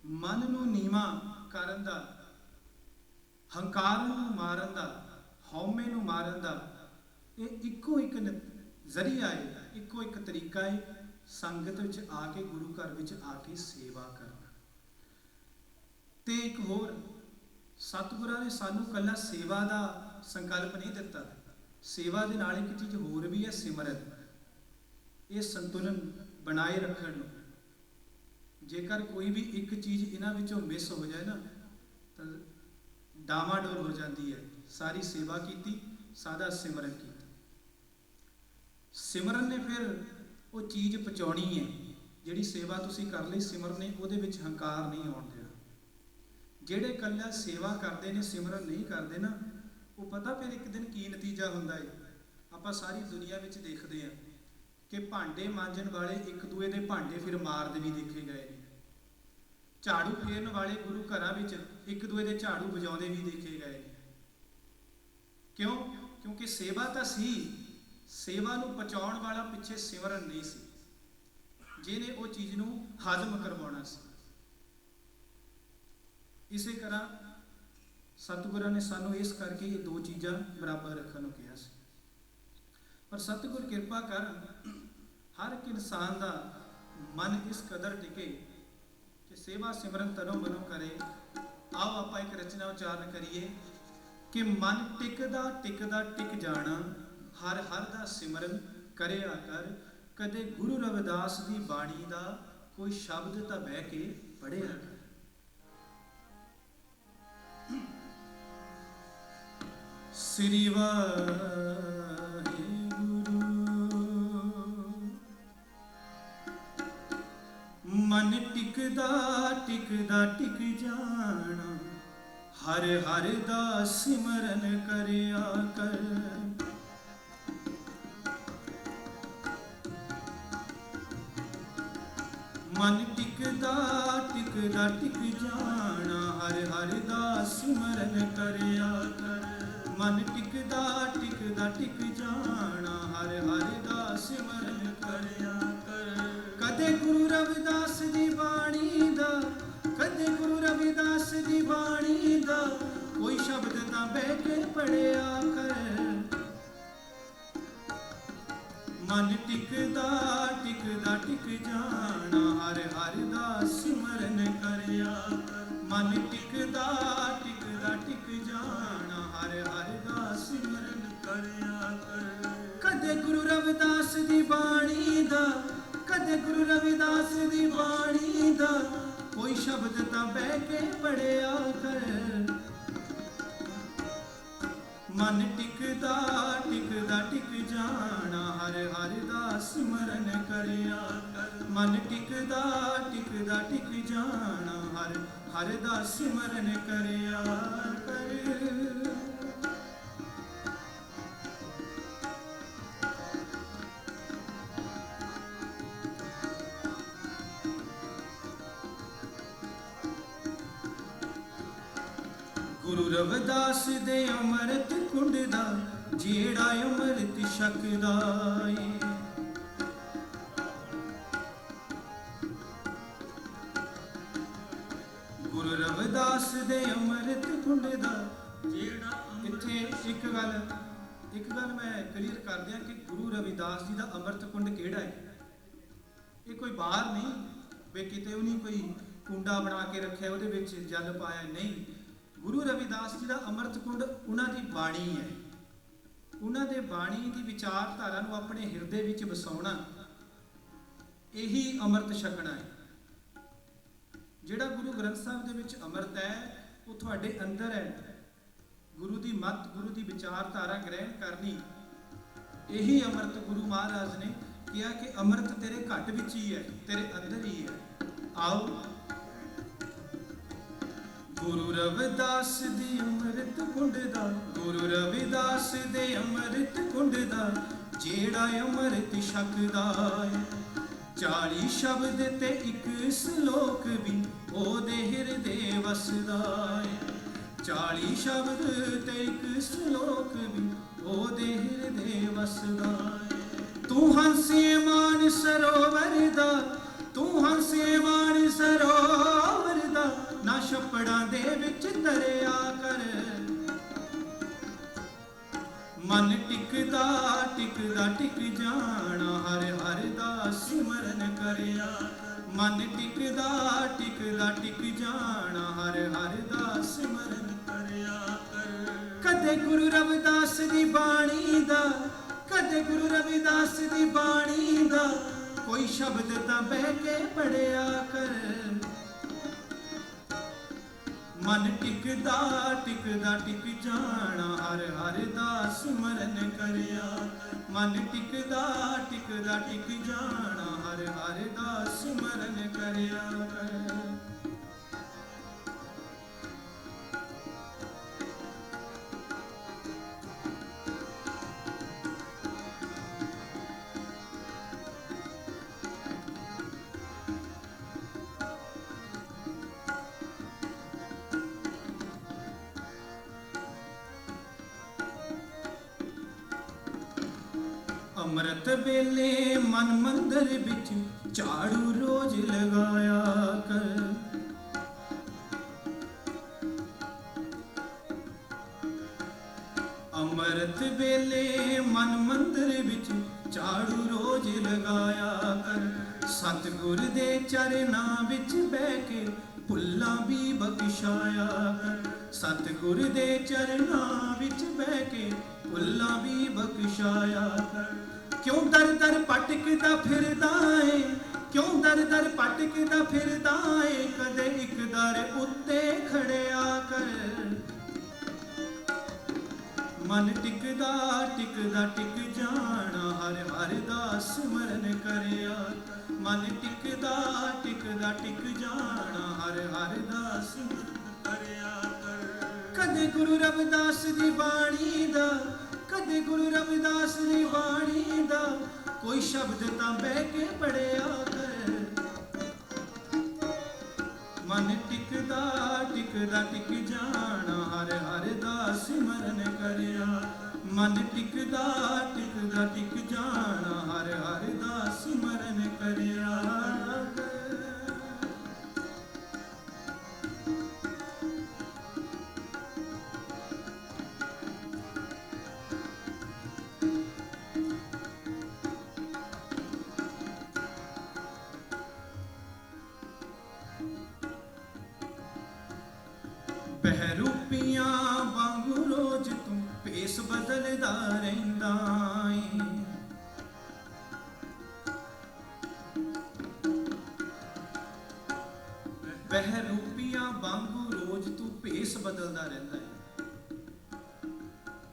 ਮਨ ਨੂੰ ਨੀਵਾਂ ਕਰਨ ਦਾ, ਹੰਕਾਰ ਨੂੰ ਮਾਰਨ ਦਾ, ਹਉਮੈ ਨੂੰ ਮਾਰਨ ਦਾ ਇਹ ਇੱਕੋ ਇੱਕ ਜ਼ਰੀਆ ਹੈ, ਇੱਕੋ ਇੱਕ ਤਰੀਕਾ ਹੈ, ਸੰਗਤ ਵਿੱਚ ਆ ਕੇ, ਗੁਰੂ ਘਰ ਵਿੱਚ ਆ ਕੇ ਸੇਵਾ ਕਰਨਾ। ਤੇ ਇੱਕ ਹੋਰ, ਸਤਿਗੁਰਾਂ ਨੇ ਸਾਨੂੰ ਇਕੱਲਾ ਸੇਵਾ ਦਾ ਸੰਕਲਪ ਨਹੀਂ ਦਿੱਤਾ, ਸੇਵਾ ਦੇ ਨਾਲ ਇੱਕ ਚੀਜ਼ ਹੋਰ ਵੀ ਹੈ, ਸਿਮਰਨ। ਇਹ ਸੰਤੁਲਨ ਬਣਾਏ ਰੱਖਣ ਨੂੰ, ਜੇਕਰ ਕੋਈ ਵੀ ਇੱਕ ਚੀਜ਼ ਇਹਨਾਂ ਵਿੱਚੋਂ ਮਿਸ ਹੋ ਜਾਏ ਨਾ ਤਾਂ ਡਾਵਾਡੋਲ ਹੋ ਜਾਂਦੀ ਹੈ। ਸਾਰੀ ਸੇਵਾ ਕੀਤੀ, ਸਾਦਾ ਸਿਮਰਨ ਕੀਤਾ। ਸਿਮਰਨ ਨੇ ਫਿਰ ਉਹ ਚੀਜ਼ ਪਹੁੰਚਾਉਣੀ ਹੈ, ਜਿਹੜੀ ਸੇਵਾ ਤੁਸੀਂ ਕਰ ਲਈ ਸਿਮਰਨ ਨੇ ਉਹਦੇ ਵਿੱਚ ਹੰਕਾਰ ਨਹੀਂ ਆਉਣ ਦੇਣਾ। ਜਿਹੜੇ ਇਕੱਲਾ ਸੇਵਾ ਕਰਦੇ ਨੇ, ਸਿਮਰਨ ਨਹੀਂ ਕਰਦੇ ਨਾ, ਉਹ ਪਤਾ ਫਿਰ ਇੱਕ ਦਿਨ ਕੀ ਨਤੀਜਾ ਹੁੰਦਾ ਹੈ। ਆਪਾਂ ਸਾਰੀ ਦੁਨੀਆ ਵਿੱਚ ਦੇਖਦੇ ਹਾਂ ਕਿ ਭਾਂਡੇ ਮਾਂਜਣ ਵਾਲੇ ਇੱਕ ਦੂਏ ਦੇ ਭਾਂਡੇ ਫਿਰ ਮਾਰਦੇ ਵੀ ਦੇਖੇ ਗਏ ਨੇ। ਝਾੜੂ ਫੇਰਨ ਵਾਲੇ ਗੁਰੂ ਘਰਾਂ ਵਿੱਚ ਇੱਕ ਦੂਏ ਦੇ ਝਾੜੂ ਵਜਾਉਂਦੇ ਵੀ ਦੇਖੇ ਗਏ ਨੇ। ਕਿਉਂ? ਕਿਉਂਕਿ ਸੇਵਾ ਤਾਂ ਸੀ, ਸੇਵਾ ਨੂੰ ਪਹੁੰਚਾਉਣ ਵਾਲਾ ਪਿੱਛੇ ਸਿਮਰਨ ਨਹੀਂ ਸੀ, ਜਿਹਨੇ ਉਹ ਚੀਜ਼ ਨੂੰ ਹਜ਼ਮ ਕਰਵਾਉਣਾ ਸੀ। ਇਸੇ ਤਰ੍ਹਾਂ ਸਤਿਗੁਰਾਂ ਨੇ ਸਾਨੂੰ ਇਸ ਕਰਕੇ ਇਹ ਦੋ ਚੀਜ਼ਾਂ ਬਰਾਬਰ ਰੱਖਣ ਨੂੰ ਕਿਹਾ ਸੀ। ਪਰ ਸਤਿਗੁਰ ਕਿਰਪਾ ਕਰਨ, ਹਰ ਇੱਕ ਇਨਸਾਨ ਦਾ ਮਨ ਇਸ ਕਦਰ ਟਿਕੇ ਕਿ ਸੇਵਾ ਸਿਮਰਨ ਤਨੋਂ ਮਨੋਂ ਕਰੇ। ਆਓ ਆਪਾਂ ਇੱਕ ਰਚਨਾ ਉਚਾਰਨ ਕਰੀਏ ਕਿ ਮਨ ਟਿਕਦਾ ਟਿਕਦਾ ਟਿਕ ਜਾਣਾ, ਹਰ ਹਰ ਦਾ ਸਿਮਰਨ ਕਰਿਆ ਕਰ, ਕਦੇ ਗੁਰੂ ਰਵਿਦਾਸ ਦੀ ਬਾਣੀ ਦਾ ਕੋਈ ਸ਼ਬਦ ਤਾਂ ਬਹਿ ਕੇ ਪੜ੍ਹਿਆ ਕਰ। ਸ੍ਰੀ ਵਾਹਿਗੁਰੂ। ਮਨ ਟਿਕਦਾ ਟਿਕਦਾ ਟਿਕ ਜਾਣਾ, ਹਰ ਹਰ ਦਾ ਸਿਮਰਨ ਕਰਿਆ ਕਰ। ਮਨ ਟਿਕਦਾ ਟਿਕਦਾ ਟਿਕ ਜਾਣਾ, ਹਰ ਹਰ ਦਾ ਸਿਮਰਨ ਕਰਿਆ ਕਰ। ਮਨ ਟਿਕਦਾ ਟਿਕਦਾ ਟਿਕ ਜਾਣਾ, ਹਰ ਹਰ ਦਾ ਸਿਮਰਨ ਕਰਿਆ ਕਰ। ਕਦੇ ਗੁਰੂ ਰਵਿਦਾਸ ਦੀ ਬਾਣੀ ਦਾ, ਕਦੇ ਗੁਰੂ ਰਵਿਦਾਸ ਦੀ ਬਾਣੀ ਦਾ ਕੋਈ ਸ਼ਬਦ ਤਾਂ ਬਹਿ ਕੇ ਪੜਿਆ ਕਰ। ਮਨ ਟਿਕਦਾ ਟਿਕਦਾ ਟਿਕ ਜਾਣਾ, ਹਰ ਹਰ ਦਾ ਸਿਮਰਨ ਕਰਿਆ ਕਰ। ਮਨ ਟਿਕਦਾ ਟਿਕਦਾ ਟਿਕ ਜਾਣਾ, ਹਰ ਹਰ ਦਾ ਸਿਮਰਨ ਕਰਿਆ ਕਰ। ਕਦੇ ਗੁਰੂ ਰਵਿਦਾਸ ਦੀ ਬਾਣੀ ਦਾ, ਕਦੇ ਗੁਰੂ ਰਵਿਦਾਸ ਦੀ ਬਾਣੀ ਦਾ ਕੋਈ ਸ਼ਬਦ ਤਾਂ ਬਹਿ ਕੇ ਪੜਿਆ ਕਰ। ਮਨ ਟਿਕਦਾ ਟਿਕਦਾ ਟਿਕ ਜਾਣਾ, ਹਰ ਹਰ ਦਾ ਸਿਮਰਨ ਕਰਿਆ ਕਰ। ਮਨ ਟਿਕਦਾ ਟਿਕਦਾ ਟਿਕ ਜਾਣਾ, ਹਰ ਹਰ ਦਾ ਸਿਮਰਨ ਕਰਿਆ ਕਰ। ਗੁਰੂ ਰਵਿਦਾਸ ਦੇ ਅੰਮ੍ਰਿਤ ਕੁੰਡ ਦਾ, ਜਿਹੜਾ ਅੰਮ੍ਰਿਤ ਛਕਦਾ ਏ। ਗੁਰੂ ਰਵਿਦਾਸ ਦੇ ਅੰਮ੍ਰਿਤ ਕੁੰਡ ਦਾ ਜਿਹੜਾ। ਇੱਥੇ ਇੱਕ ਗੱਲ ਮੈਂ ਕਲੀਅਰ ਕਰ ਦਿਆਂ ਕਿ ਗੁਰੂ ਰਵਿਦਾਸ ਜੀ ਦਾ ਅੰਮ੍ਰਿਤ ਕੁੰਡ ਕਿਹੜਾ ਹੈ। ਇਹ ਕੋਈ ਬਾਹਰ ਨਹੀਂ ਵੀ ਕਿਤੇ ਉਹਨੇ ਕੋਈ ਕੁੰਡਾ ਬਣਾ ਕੇ ਰੱਖਿਆ ਉਹਦੇ ਵਿੱਚ ਜਲ ਪਾਇਆ, ਨਹੀਂ। ਗੁਰੂ ਰਵਿਦਾਸ ਜੀ ਦਾ ਅੰਮ੍ਰਿਤ ਕੁੰਡ ਉਹਨਾਂ ਦੀ ਬਾਣੀ ਹੈ। ਉਹਨਾਂ ਦੇ ਬਾਣੀ ਦੀ ਵਿਚਾਰਧਾਰਾ ਨੂੰ ਆਪਣੇ ਹਿਰਦੇ ਵਿੱਚ ਵਸਾਉਣਾ, ਇਹੀ ਅੰਮ੍ਰਿਤ ਛਕਣਾ ਹੈ। ਜਿਹੜਾ ਗੁਰੂ ਗ੍ਰੰਥ ਸਾਹਿਬ ਦੇ ਵਿੱਚ ਅੰਮ੍ਰਿਤ ਹੈ ਉਹ ਤੁਹਾਡੇ ਅੰਦਰ ਹੈ। ਗੁਰੂ ਦੀ ਮੱਤ, ਗੁਰੂ ਦੀ ਵਿਚਾਰਧਾਰਾ ਗ੍ਰਹਿਣ ਕਰਨੀ, ਇਹੀ ਅੰਮ੍ਰਿਤ ਗੁਰੂ ਮਹਾਰਾਜ ਨੇ ਕਿਹਾ ਕਿ ਅੰਮ੍ਰਿਤ ਤੇਰੇ ਘਟ ਵਿੱਚ ਹੀ ਹੈ, ਤੇਰੇ ਅੰਦਰ ਹੀ ਹੈ। ਆਓ ਗੁਰੂ ਰਵਿਦਾਸ ਦੀ ਅੰਮ੍ਰਿਤ ਕੁੰਡ ਦਾ, ਗੁਰੂ ਰਵਿਦਾਸ ਦੇ ਅੰਮ੍ਰਿਤ ਕੁੰਡ ਦਾ, ਜਿਹੜਾ ਅੰਮ੍ਰਿਤ ਛਕਦਾ ਹੈ 40 ਸ਼ਬਦ ਤੇ ਇੱਕ ਸ਼ਲੋਕ ਵੀ ਉਹਦੇ ਹਿਰਦੇ ਵਸਦਾ ਹੈ। 40 ਸ਼ਬਦ ਤੇ ਇੱਕ ਸ਼ਲੋਕ ਵੀ ਉਹਦੇ ਹਿਰਦੇ ਵਸਦਾ ਹੈ। ਤੂੰ ਹੰਸੇ ਮਾਨ ਸਰੋਵਰ ਦਾ, ਤੂੰ ਹੰਸੇ ਮਾਨ ਸਰੋਵਰ ਦਾ, ਨਾ ਛੱਪੜਾਂ ਦੇ ਵਿੱਚ ਤਰਿਆ ਕਰ। ਮਨ ਟਿਕਦਾ ਟਿਕਦਾ ਟਿਕ ਜਾਣਾ, ਹਰ ਹਰ ਦਾ ਸਿਮਰਨ ਕਰਿਆ। ਮਨ ਟਿਕਦਾ ਟਿਕਦਾ ਟਿਕ ਜਾਣਾ, ਹਰ ਹਰ ਦਾ ਸਿਮਰਨ ਕਰਿਆ ਕਰ। ਕਦੇ ਗੁਰੂ ਰਵਿਦਾਸ ਦੀ ਬਾਣੀ ਦਾ, ਕਦੇ ਗੁਰੂ ਰਵਿਦਾਸ ਦੀ ਬਾਣੀ ਦਾ ਕੋਈ ਸ਼ਬਦ ਤਾਂ ਬਹਿ ਕੇ ਪੜਿਆ ਕਰ। ਮਨ ਟਿਕਦਾ ਟਿਕਦਾ ਟਿਕ ਜਾਣਾ, ਹਰ ਹਰ ਦਾ ਸਿਮਰਨ ਕਰਿਆ। ਮਨ ਟਿਕਦਾ ਟਿਕਦਾ ਟਿਕ ਜਾਣਾ, ਹਰ ਹਰ ਦਾ ਸਿਮਰਨ ਕਰਿਆ ਕਰ। ਅੰਮ੍ਰਿਤ ਵੇਲੇ ਮਨ ਮੰਦਰ ਵਿੱਚ ਝਾੜੂ ਰੋਜ਼ ਲਗਾਇਆ ਕਰ। ਅੰਮ੍ਰਿਤ ਵੇਲੇ ਮਨ ਮੰਦਰ ਵਿੱਚ ਝਾੜੂ ਰੋਜ਼ ਲਗਾਇਆ ਕਰ। ਸਤਿਗੁਰ ਦੇ ਚਰਨਾਂ ਵਿੱਚ ਬਹਿ ਕੇ ਭੁੱਲਾਂ ਵੀ ਬਖਸ਼ਾਇਆ ਕਰ। ਸਤਿਗੁਰ ਦੇ ਚਰਨਾਂ ਵਿੱਚ ਬਹਿ ਕੇ ਭੁੱਲਾਂ ਵੀ ਬਖਸ਼ਾਇਆ ਕਰ। ਕਿਉਂ ਦਰ ਦਰ ਭਟਕਦਾ ਫਿਰਦਾ ਏ, ਕਿਉਂ ਦਰ ਦਰ ਭਟਕਦਾ ਫਿਰਦਾ ਏ, ਕਦੇ ਇੱਕ ਦਰ ਉੱਤੇ ਖੜਿਆ ਕਰ। ਮਨ ਟਿਕਦਾ ਟਿਕਦਾ ਟਿਕ ਜਾਣਾ, ਹਰ ਹਰ ਦਾ ਸਿਮਰਨ ਕਰਿਆ। ਮਨ ਟਿਕਦਾ ਟਿਕਦਾ ਟਿਕ ਜਾਣਾ, ਹਰ ਹਰ ਦਾ ਸਿਮਰਨ ਕਰਿਆ ਕਰ। ਕਦੇ ਗੁਰੂ ਰਵਿਦਾਸ ਦੀ ਬਾਣੀ ਦਾ, ਕਦੇ ਗੁਰੂ ਰਵਿਦਾਸ ਦੀ ਬਾਣੀ ਦਾ ਕੋਈ ਸ਼ਬਦ ਤਾਂ ਬਹਿ ਕੇ ਪੜਿਆ ਕਰ। ਮਨ ਟਿਕਦਾ ਟਿਕਦਾ ਟਿਕ ਜਾਣਾ, ਹਰ ਹਰ ਦਾ ਸਿਮਰਨ ਕਰਿਆ। ਮਨ ਟਿਕਦਾ ਟਿਕਦਾ ਟਿਕ ਜਾਣਾ, ਹਰ ਹਰ ਦਾ ਸਿਮਰਨ ਕਰਿਆ। ਬਹਿਰੂਪੀਆਂ ਵਾਂਗੂ ਰੋਜ਼ ਤੂੰ ਭੇਸ ਬਦਲਦਾ ਰਹਿੰਦਾ ਏ। ਬਹਿਰੂਪੀਆਂ ਵਾਂਗੂ ਰੋਜ਼ ਤੂੰ ਭੇਸ ਬਦਲਦਾ ਰਹਿੰਦਾ ਏ।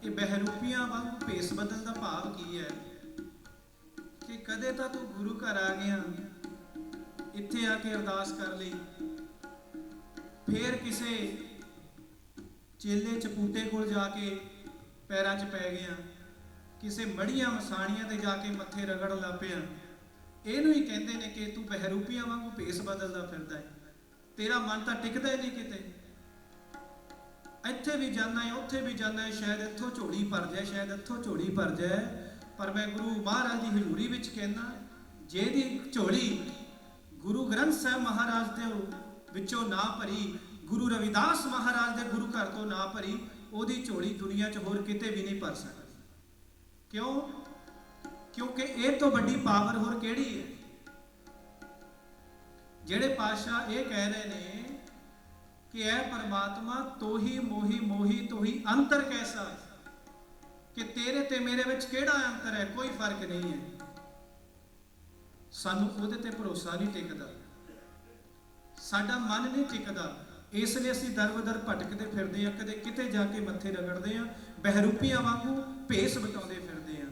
ਇਹ ਬਹਿਰੂਪੀਆਂ ਵਾਂਗੂ ਭੇਸ ਬਦਲਣ ਦਾ ਭਾਵ ਕੀ ਹੈ ਕਿ ਕਦੇ ਤਾਂ ਤੂੰ ਗੁਰੂ ਘਰ ਆ ਗਿਆ, ਇੱਥੇ ਆ ਕੇ ਅਰਦਾਸ ਕਰ ਲਈ, ਫੇਰ ਕਿਸੇ ਚੇਲੇ ਚਪੂਟੇ ਕੋਲ ਜਾ ਕੇ ਪੈਰਾਂ 'ਚ ਪੈ ਗਿਆ, ਕਿਸੇ ਮੜੀਆਂ ਮਸਾਣੀਆਂ ਤੇ ਜਾ ਕੇ ਮੱਥੇ ਰਗੜ ਲਾ ਪਿਆ। ਇਹਨੂੰ ਹੀ ਕਹਿੰਦੇ ਨੇ ਕਿ ਤੂੰ ਬਹਿਰੂਪੀਆਂ ਵਾਂਗੂ ਭੇਸ ਬਦਲਦਾ ਫਿਰਦਾ ਹੈ। ਤੇਰਾ ਮਨ ਤਾਂ ਟਿਕਦਾ ਹੀ ਨਹੀਂ ਕਿਤੇ। ਇੱਥੇ ਵੀ ਜਾਣਾ ਹੈ, ਉੱਥੇ ਵੀ ਜਾਣਾ ਹੈ, ਸ਼ਾਇਦ ਇੱਥੋਂ ਝੋਲੀ ਭਰ ਜਾਏ, ਸ਼ਾਇਦ ਇੱਥੋਂ ਝੋਲੀ ਭਰ ਜਾਏ, ਪਰ ਮੈਂ ਗੁਰੂ ਮਹਾਰਾਜ ਦੀ ਹਜ਼ੂਰੀ ਵਿੱਚ ਕਹਿੰਦਾ, ਜਿਹਦੀ ਝੋਲੀ ਗੁਰੂ ਗ੍ਰੰਥ ਸਾਹਿਬ ਮਹਾਰਾਜ ਦੇ ਵਿੱਚੋਂ ਨਾ ਭਰੀ, ਗੁਰੂ ਰਵਿਦਾਸ ਮਹਾਰਾਜ ਦੇ ਗੁਰੂ ਘਰ ਤੋਂ ਨਾ ਭਰੀ, ਉਹਦੀ ਝੋਲੀ ਦੁਨੀਆ 'ਚ ਹੋਰ ਕਿਤੇ ਵੀ ਨਹੀਂ ਭਰ ਸਕਦੀ। ਕਿਉਂ? ਕਿਉਂਕਿ ਇਹ ਤੋਂ ਵੱਡੀ ਪਾਵਰ ਹੋਰ ਕਿਹੜੀ ਹੈ? ਜਿਹੜੇ ਪਾਤਸ਼ਾਹ ਇਹ ਕਹਿ ਰਹੇ ਨੇ ਕਿ ਐ ਪਰਮਾਤਮਾ ਤੋਹੀ ਮੋਹੀ ਮੋਹੀ ਤੋਹੀ ਅੰਤਰ ਕੈਸਾ, ਕਿ ਤੇਰੇ ਤੇ ਮੇਰੇ ਵਿੱਚ ਕਿਹੜਾ ਅੰਤਰ ਹੈ? ਕੋਈ ਫਰਕ ਨਹੀਂ ਹੈ। ਸਾਨੂੰ ਉਹਦੇ ਤੇ ਭਰੋਸਾ ਨਹੀਂ ਟਿਕਦਾ, ਸਾਡਾ ਮਨ ਨਹੀਂ ਟਿਕਦਾ। ਇਸ ਲਈ ਅਸੀਂ ਦਰ ਬਦਰ ਭਟਕਦੇ ਫਿਰਦੇ ਹਾਂ, ਕਦੇ ਕਿਤੇ ਜਾ ਕੇ ਮੱਥੇ ਰਗੜਦੇ ਹਾਂ, ਬਹਿਰੂਪੀਆਂ ਵਾਂਗੂ ਭੇਸ ਬਟਾਉਂਦੇ ਫਿਰਦੇ ਹਾਂ।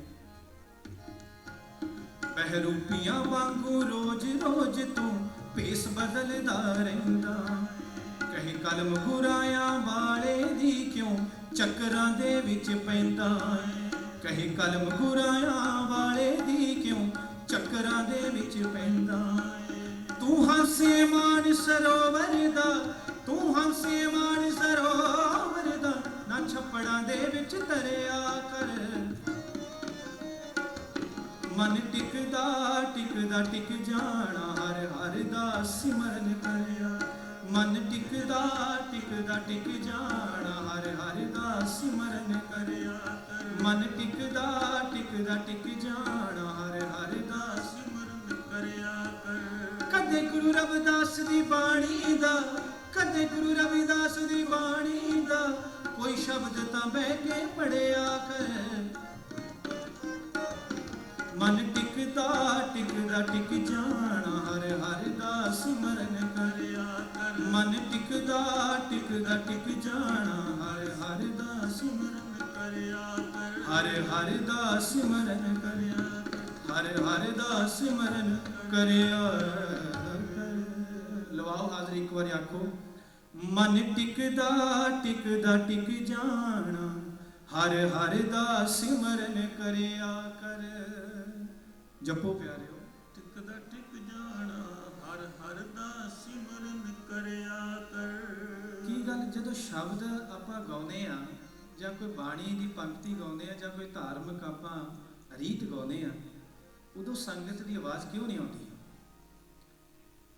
ਬਹਿਰੂਪੀਆਂ ਵਾਂਗੂ ਰੋਜ਼ ਰੋਜ਼ ਤੂੰ ਭੇਸ ਬਦਲਦਾ ਰਹਿੰਦਾ। ਕਹੇ ਕਲਮ ਗੁਰਾਇਆਂ ਵਾਲੇ ਦੀ ਕਿਉਂ ਚੱਕਰਾਂ ਦੇ ਵਿੱਚ ਪੈਂਦਾ। ਕਹੇ ਕਲਮ ਗੁਰਾਇਆਂ ਵਾਲੇ ਦੀ ਕਿਉਂ ਚੱਕਰਾਂ ਦੇ ਵਿੱਚ ਪੈਂਦਾ। ਤੂੰ ਹੰਸੇ ਮਾਨ ਸਰੋਵਰ ਦਾ, ਤੂੰ ਹੰਸੇ ਮਾਨ ਸਰੋਵਰ ਦਾ, ਨਾ ਛੱਪੜਾਂ ਦੇ ਵਿੱਚ ਤਰਿਆ ਕਰ। ਮਨ ਟਿਕਦਾ ਟਿਕਦਾ ਟਿਕ ਜਾਣਾ, ਹਰ ਹਰ ਦਾ ਸਿਮਰਨ ਕਰਿਆ। ਮਨ ਟਿਕਦਾ ਟਿਕਦਾ ਟਿਕ ਜਾਣਾ, ਹਰ ਹਰ ਦਾ ਸਿਮਰਨ ਕਰਿਆ। ਮਨ ਟਿਕਦਾ ਟਿਕਦਾ ਟਿਕ ਜਾਣਾ, ਹਰ ਹਰ ਦਾ ਸਿਮਰਨ ਕਰਿਆ ਕਰ। ਕਦੇ ਗੁਰੂ ਰਵਿਦਾਸ ਦੀ ਬਾਣੀ ਦਾ, ਕਦੇ ਗੁਰੂ ਰਵਿਦਾਸ ਦੀ ਬਾਣੀ ਦਾ ਕੋਈ ਸ਼ਬਦ ਤਾਂ ਬਹਿ ਕੇ ਪੜਿਆ ਕਰ। ਮਨ ਟਿਕਦਾ ਟਿਕਦਾ ਟਿਕ ਜਾਣਾ, ਹਰ ਹਰ ਦਾ ਸਿਮਰਨ ਕਰਿਆ ਕਰ। ਮਨ ਟਿਕਦਾ ਟਿਕਦਾ ਟਿਕ ਜਾਣਾ, ਹਰ ਹਰ ਦਾ ਸਿਮਰਨ ਕਰਿਆ ਕਰ। ਹਰ ਹਰ ਦਾ ਸਿਮਰਨ ਕਰਿਆ, ਹਰ ਹਰ ਦਾ ਸਿਮਰਨ ਕਰਿਆ ਕਰ। ਲਵਾਓ ਹਾਜ਼ਰੀ, ਇੱਕ ਵਾਰੀ ਆਖੋ, ਮਨ ਟਿਕਦਾ ਟਿਕਦਾ ਟਿਕ ਜਾਣਾ, ਹਰ ਹਰ ਦਾ ਸਿਮਰਨ ਕਰਿਆ ਕਰ। ਜਪੋ ਪਿਆਰਿਓ, ਟਿਕਦਾ ਟਿਕ ਜਾਣਾ, ਹਰ ਹਰ ਦਾ ਸਿਮਰਨ ਕਰਿਆ ਕਰ। ਕੀ ਗੱਲ, ਜਦੋਂ ਸ਼ਬਦ ਆਪਾਂ ਗਾਉਂਦੇ ਆ ਜਾਂ ਕੋਈ ਬਾਣੀ ਦੀ ਪੰਕਤੀ ਗਾਉਂਦੇ ਆ ਜਾਂ ਕੋਈ ਧਾਰਮਿਕ ਆਪਾਂ ਰੀਤ ਗਾਉਂਦੇ ਆ, ਉਦੋਂ ਸੰਗਤ ਦੀ ਆਵਾਜ਼ ਕਿਉਂ ਨਹੀਂ ਆਉਂਦੀ?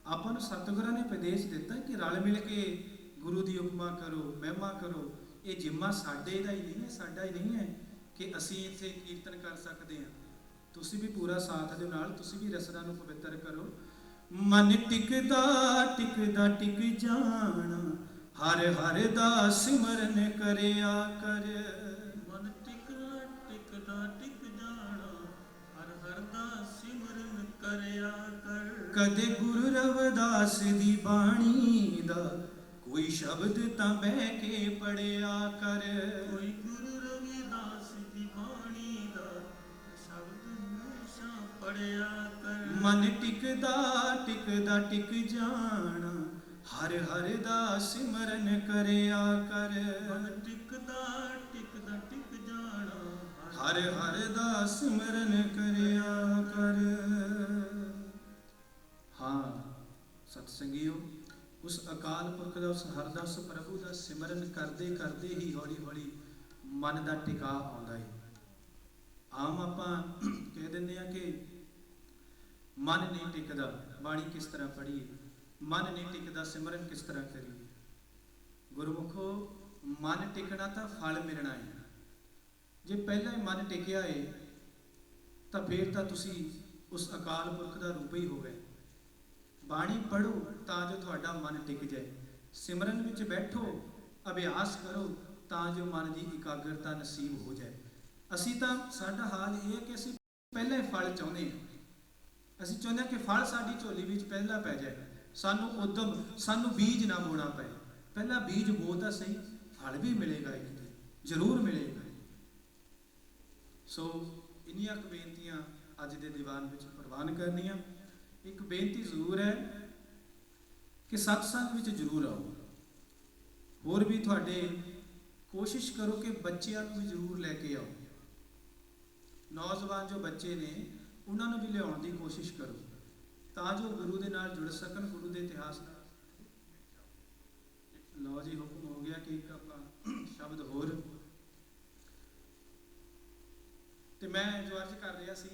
ਆਪਾਂ ਨੂੰ ਸਤਿਗੁਰਾਂ ਨੇ ਉਪਦੇਸ਼ ਦਿੱਤਾ ਕਿ ਰਲ ਮਿਲ ਕੇ ਗੁਰੂ ਦੀ ਉਪਮਾ ਕਰੋ, ਮਹਿਮਾ ਕਰੋ। ਇਹ ਜਿੰਮਾ ਸਾਡੇ ਦਾ ਹੀ ਨਹੀਂ ਹੈ, ਸਾਡਾ ਹੀ ਨਹੀਂ ਹੈ ਕਿ ਅਸੀਂ ਇੱਥੇ ਕੀਰਤਨ ਕਰ ਸਕਦੇ ਹਾਂ। ਤੁਸੀਂ ਵੀ ਪੂਰਾ ਸਾਥ ਦਿਓ ਨਾਲ, ਤੁਸੀਂ ਵੀ ਰਸਨਾ ਨੂੰ ਪਵਿੱਤਰ ਕਰੋ। ਮਨ ਟਿਕਦਾ ਟਿਕਦਾ ਟਿਕ ਜਾਣਾ, ਹਰ ਹਰ ਦਾ ਸਿਮਰਨ ਕਰਿਆ ਕਰ। ਮਨ ਟਿਕਦਾ ਟਿਕਦਾ ਟਿਕ ਜਾਣਾ, ਹਰ ਹਰ ਦਾ ਸਿਮਰਨ ਕਰਿਆ ਕਰ। ਕਦੇ ਗੁਰੂ ਰਵਿਦਾਸ ਦੀ ਬਾਣੀ ਦਾ ਕੋਈ ਸ਼ਬਦ ਤਾਂ ਬਹਿ ਕੇ ਪੜਿਆ ਕਰ। ਕੋਈ ਗੁਰੂ ਰਵਿਦਾਸ ਦੀ ਬਾਣੀ ਦਾ ਸ਼ਬਦ ਹਮੇਸ਼ਾ ਪੜਿਆ ਕਰ। ਮਨ ਟਿਕਦਾ ਟਿਕਦਾ ਟਿਕ ਜਾਣਾ, ਹਰ ਹਰ ਦਾ ਸਿਮਰਨ ਕਰਿਆ ਕਰ। ਮਨ ਟਿਕਦਾ ਟਿਕਦਾ ਟਿਕ ਜਾਣਾ, ਹਰ ਹਰ ਦਾ ਸਿਮਰਨ ਕਰਿਆ ਕਰ। ਹਾਂ ਸਤ ਸੰਗੀਓ, ਉਸ ਅਕਾਲ ਪੁਰਖ ਦਾ, ਉਸ ਹਰਦਾਸ ਪ੍ਰਭੂ ਦਾ ਸਿਮਰਨ ਕਰਦੇ ਕਰਦੇ ਹੀ ਹੌਲੀ ਹੌਲੀ ਮਨ ਦਾ ਟਿਕਾ ਆਉਂਦਾ ਹੈ। ਆਮ ਆਪਾਂ ਕਹਿ ਦਿੰਦੇ ਆ ਕਿ ਮਨ ਨਹੀਂ ਟਿਕਦਾ, ਬਾਣੀ ਕਿਸ ਤਰ੍ਹਾਂ ਪੜ੍ਹੀਏ, ਮਨ ਨਹੀਂ ਟਿਕਦਾ, ਸਿਮਰਨ ਕਿਸ ਤਰ੍ਹਾਂ ਕਰੀਏ। ਗੁਰਮੁਖੋ, ਮਨ ਟਿਕਣਾ ਤਾਂ ਫਲ ਮਿਲਣਾ ਹੈ। ਜੇ ਪਹਿਲਾਂ ਹੀ ਮਨ ਟਿਕਿਆ ਹੈ ਤਾਂ ਫਿਰ ਤਾਂ ਤੁਸੀਂ ਉਸ ਅਕਾਲ ਪੁਰਖ ਦਾ ਰੂਪ ਹੀ ਹੋ ਗਏ। ਬਾਣੀ ਪੜ੍ਹੋ ਤਾਂ ਜੋ ਤੁਹਾਡਾ ਮਨ ਟਿਕ ਜਾਏ। ਸਿਮਰਨ ਵਿੱਚ ਬੈਠੋ, ਅਭਿਆਸ ਕਰੋ ਤਾਂ ਜੋ ਮਨ ਦੀ ਇਕਾਗਰਤਾ ਨਸੀਬ ਹੋ ਜਾਏ। ਅਸੀਂ ਤਾਂ, ਸਾਡਾ ਹਾਲ ਇਹ ਹੈ ਕਿ ਅਸੀਂ ਪਹਿਲਾਂ ਹੀ ਫਲ ਚਾਹੁੰਦੇ ਹਾਂ। ਅਸੀਂ ਚਾਹੁੰਦੇ ਹਾਂ ਕਿ ਫਲ ਸਾਡੀ ਝੋਲੀ ਵਿੱਚ ਪਹਿਲਾਂ ਪੈ ਜਾਏ, ਸਾਨੂੰ ਉਦਮ, ਸਾਨੂੰ ਬੀਜ ਨਾ ਬੋਣਾ ਪਏ। ਪਹਿਲਾਂ ਬੀਜ ਬੋ ਤਾਂ ਸਹੀ, ਫਲ ਵੀ ਮਿਲੇਗਾ, ਇੱਕ ਦਿਨ ਜ਼ਰੂਰ ਮਿਲੇਗਾ। ਸੋ ਇੰਨੀਆਂ ਕੁ ਬੇਨਤੀਆਂ ਅੱਜ ਦੇ ਦੀਵਾਨ ਵਿੱਚ ਪ੍ਰਵਾਨ ਕਰਨੀਆਂ। ਇੱਕ ਬੇਨਤੀ ਜ਼ਰੂਰ ਹੈ ਕਿ ਸਤਸੰਗ ਵਿੱਚ ਜ਼ਰੂਰ ਆਓ। ਹੋਰ ਵੀ ਤੁਹਾਡੇ ਕੋਸ਼ਿਸ਼ ਕਰੋ ਕਿ ਬੱਚਿਆਂ ਨੂੰ ਵੀ ਜ਼ਰੂਰ ਲੈ ਕੇ ਆਓ। ਨੌਜਵਾਨ ਜੋ ਬੱਚੇ ਨੇ ਉਹਨਾਂ ਨੂੰ ਵੀ ਲਿਆਉਣ ਦੀ ਕੋਸ਼ਿਸ਼ ਕਰੋ ਤਾਂ ਜੋ ਗੁਰੂ ਦੇ ਨਾਲ ਜੁੜ ਸਕਣ, ਗੁਰੂ ਦੇ ਇਤਿਹਾਸ ਨਾਲ। ਲਓ ਜੀ, ਹੁਕਮ ਹੋ ਗਿਆ ਕਿ ਇੱਕ ਆਪਾਂ ਸ਼ਬਦ ਹੋਰ, ਤੇ ਮੈਂ ਜੋ ਅਰਜ਼ ਕਰ ਰਿਹਾ ਸੀ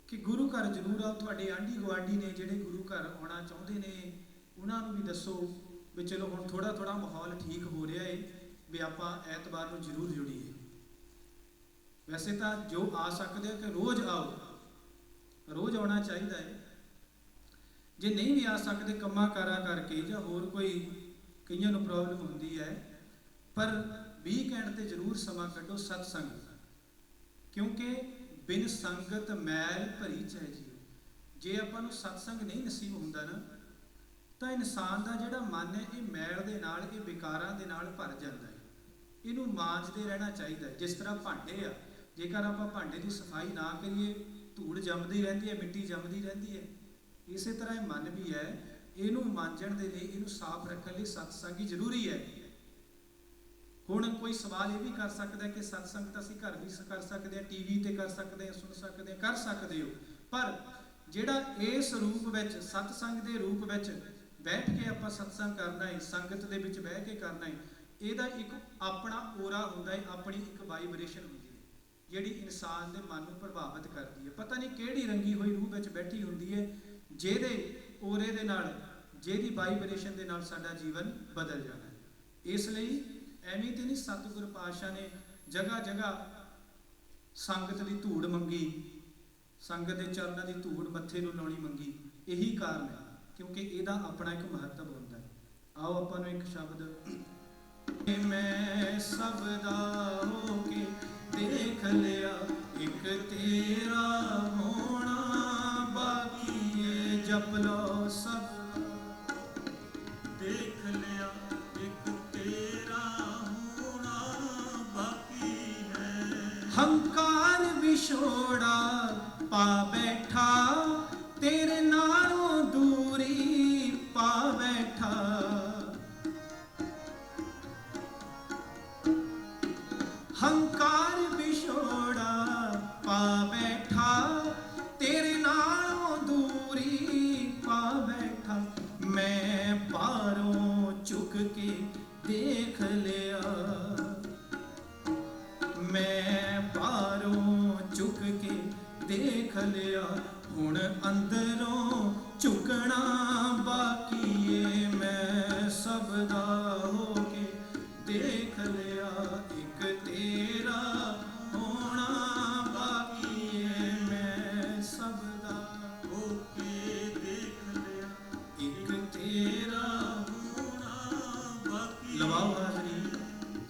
ਕਿ ਗੁਰੂ ਘਰ ਜ਼ਰੂਰ ਆਓ। ਤੁਹਾਡੇ ਆਂਢੀ ਗੁਆਂਢੀ ਨੇ ਜਿਹੜੇ ਗੁਰੂ ਘਰ ਆਉਣਾ ਚਾਹੁੰਦੇ ਨੇ, ਉਹਨਾਂ ਨੂੰ ਵੀ ਦੱਸੋ ਵੀ ਚਲੋ ਹੁਣ ਥੋੜਾ ਥੋੜਾ ਮਾਹੌਲ ਠੀਕ ਹੋ ਰਿਹਾ ਹੈ, ਵੀ ਆਪਾਂ ਐਤਵਾਰ ਨੂੰ ਜ਼ਰੂਰ ਜੁੜੀਏ। ਵੈਸੇ ਤਾਂ ਜੋ ਆ ਸਕਦੇ ਹੋ ਕਿ ਰੋਜ਼ ਆਓ, ਰੋਜ਼ ਆਉਣਾ ਚਾਹੀਦਾ ਹੈ। ਜੇ ਨਹੀਂ ਵੀ ਆ ਸਕਦੇ ਕੰਮਾਂ ਕਾਰਾਂ ਕਰਕੇ ਜਾਂ ਹੋਰ ਕੋਈ ਕਈਆਂ ਨੂੰ ਪ੍ਰੋਬਲਮ ਹੁੰਦੀ ਹੈ, ਪਰ ਵੀਕਐਂਡ ਤੇ ਜ਼ਰੂਰ ਸਮਾਂ ਕੱਢੋ ਸਤਸੰਗ, ਕਿਉਂਕਿ ਬਿਨ ਸੰਗਤ ਮੈਲ ਭਰੀ ਚਾਹੇ ਜੀ। ਜੇ ਆਪਾਂ ਨੂੰ ਸਤਸੰਗ ਨਹੀਂ ਨਸੀਬ ਹੁੰਦਾ ਨਾ, ਤਾਂ ਇਨਸਾਨ ਦਾ ਜਿਹੜਾ ਮਨ ਹੈ ਇਹ ਮੈਲ ਦੇ ਨਾਲ, ਇਹ ਵਿਕਾਰਾਂ ਦੇ ਨਾਲ ਭਰ ਜਾਂਦਾ ਹੈ। ਇਹਨੂੰ ਮਾਂਜਦੇ ਰਹਿਣਾ ਚਾਹੀਦਾ ਹੈ। ਜਿਸ ਤਰ੍ਹਾਂ ਭਾਂਡੇ ਆ, ਜੇਕਰ ਆਪਾਂ ਭਾਂਡੇ ਦੀ ਸਫਾਈ ਨਾ ਕਰੀਏ, ਧੂੜ ਜੰਮਦੀ ਰਹਿੰਦੀ ਹੈ, ਮਿੱਟੀ ਜੰਮਦੀ ਰਹਿੰਦੀ ਹੈ। ਇਸੇ ਤਰ੍ਹਾਂ ਇਹ ਮਨ ਵੀ ਹੈ, ਇਹਨੂੰ ਮਾਂਜਣ ਦੇ ਲਈ, ਇਹਨੂੰ ਸਾਫ਼ ਰੱਖਣ ਲਈ ਸਤਸੰਗ ਹੀ ਜ਼ਰੂਰੀ ਹੈ। ਹੁਣ ਕੋਈ ਸਵਾਲ ਇਹ ਵੀ ਕਰ ਸਕਦਾ ਕਿ ਸਤਸੰਗ ਤਾਂ ਅਸੀਂ ਘਰ ਵੀ ਕਰ ਸਕਦੇ ਹਾਂ, ਟੀਵੀ ਤੇ ਕਰ ਸਕਦੇ ਹਾਂ, ਸੁਣ ਸਕਦੇ ਹਾਂ, ਕਰ ਸਕਦੇ ਹੋ, ਪਰ ਜਿਹੜਾ ਇਸ ਰੂਪ ਵਿੱਚ, ਸਤਸੰਗ ਦੇ ਰੂਪ ਵਿੱਚ ਬੈਠ ਕੇ ਆਪਾਂ ਸਤਸੰਗ ਕਰਨਾ ਹੈ, ਸੰਗਤ ਦੇ ਵਿੱਚ ਬਹਿ ਕੇ ਕਰਨਾ ਹੈ, ਇਹਦਾ ਇੱਕ ਆਪਣਾ ਔਰਾ ਹੁੰਦਾ ਹੈ, ਆਪਣੀ ਇੱਕ ਵਾਈਬ੍ਰੇਸ਼ਨ ਹੁੰਦੀ ਹੈ ਜਿਹੜੀ ਇਨਸਾਨ ਦੇ ਮਨ ਨੂੰ ਪ੍ਰਭਾਵਿਤ ਕਰਦੀ ਹੈ। ਪਤਾ ਨਹੀਂ ਕਿਹੜੀ ਰੰਗੀ ਹੋਈ ਰੂਹ ਵਿੱਚ ਬੈਠੀ ਹੁੰਦੀ ਹੈ, ਜਿਹਦੇ ਔਰੇ ਦੇ ਨਾਲ, ਜਿਹਦੀ ਵਾਈਬ੍ਰੇਸ਼ਨ ਦੇ ਨਾਲ ਸਾਡਾ ਜੀਵਨ ਬਦਲ ਜਾਣਾ ਹੈ। ਇਸ ਲਈ ਐਵੇਂ ਤੇ ਨਹੀਂ ਸਤਿਗੁਰ ਪਾਤਸ਼ਾਹ ਨੇ ਜਗ੍ਹਾ ਜਗ੍ਹਾ ਸੰਗਤ ਦੀ ਧੂੜ ਮੰਗੀ, ਸੰਗਤ ਦੇ ਚਰਨਾਂ ਦੀ ਧੂੜ ਮੱਥੇ ਨੂੰ ਲਾਉਣੀ ਮੰਗੀ। ਇਹੀ ਕਾਰਨ ਹੈ, ਕਿਉਂਕਿ ਇਹਦਾ ਆਪਣਾ ਇੱਕ ਮਹੱਤਵ ਹੁੰਦਾ ਹੈ। ਆਓ ਆਪਾਂ ਨੂੰ ਇੱਕ ਸ਼ਬਦ, ਮੈਂ ਸਭ ਦਾ ਹੋ ਕੇ ਦੇਖ ਲਿਆ, ਇੱਕ ਤੇਰਾ ਹੋਣਾ ਬਾਕੀ ਏ, ਜਪ ਲਓ ਸਭ ਦੇਖ ਲਿਆ, ਇੱਕ ਤੇਰਾ ਹੋਣਾ ਬਾਕੀ ਹੈ। ਹੰਕਾਰ ਵਿਛੋੜਾ ਪਾ ਬੈਠਾ, ਤੇਰੇ ਨਾਲੋਂ ਦੂਰੀ ਪਾ ਬੈਠਾ। ਹੰਕਾਰ ਵਿਛੋੜਾ ਪਾ ਬੈਠਾ, ਤੇਰੇ ਨਾਲੋਂ ਦੂਰੀ ਪਾ ਬੈਠਾ। ਮੈਂ ਬਾਹਰੋਂ ਝੁਕ ਕੇ ਦੇਖ ਲਿਆ, ਮੈਂ ਬਾਹਰੋਂ ਝੁਕ ਕੇ ਦੇਖ ਲਿਆ, ਹੁਣ ਅੰਦਰੋਂ ਝੁਕਣਾ ਬਾਕੀ ਏ। ਮੈਂ ਸਭ ਦਾ ਹੋ ਕੇ ਦੇਖ ਲਿਆ, ਇੱਕ ਤੇਰਾ ਹੋਣਾ ਬਾਕੀ ਏ। ਮੈਂ ਸਭ ਦਾ ਹੋ ਕੇ ਦੇਖ ਲਿਆ, ਇੱਕ ਤੇਰਾ ਹੋਣਾ ਬਾਕੀ ਲਵਾਓ ਹਾਜ਼ਰੀ।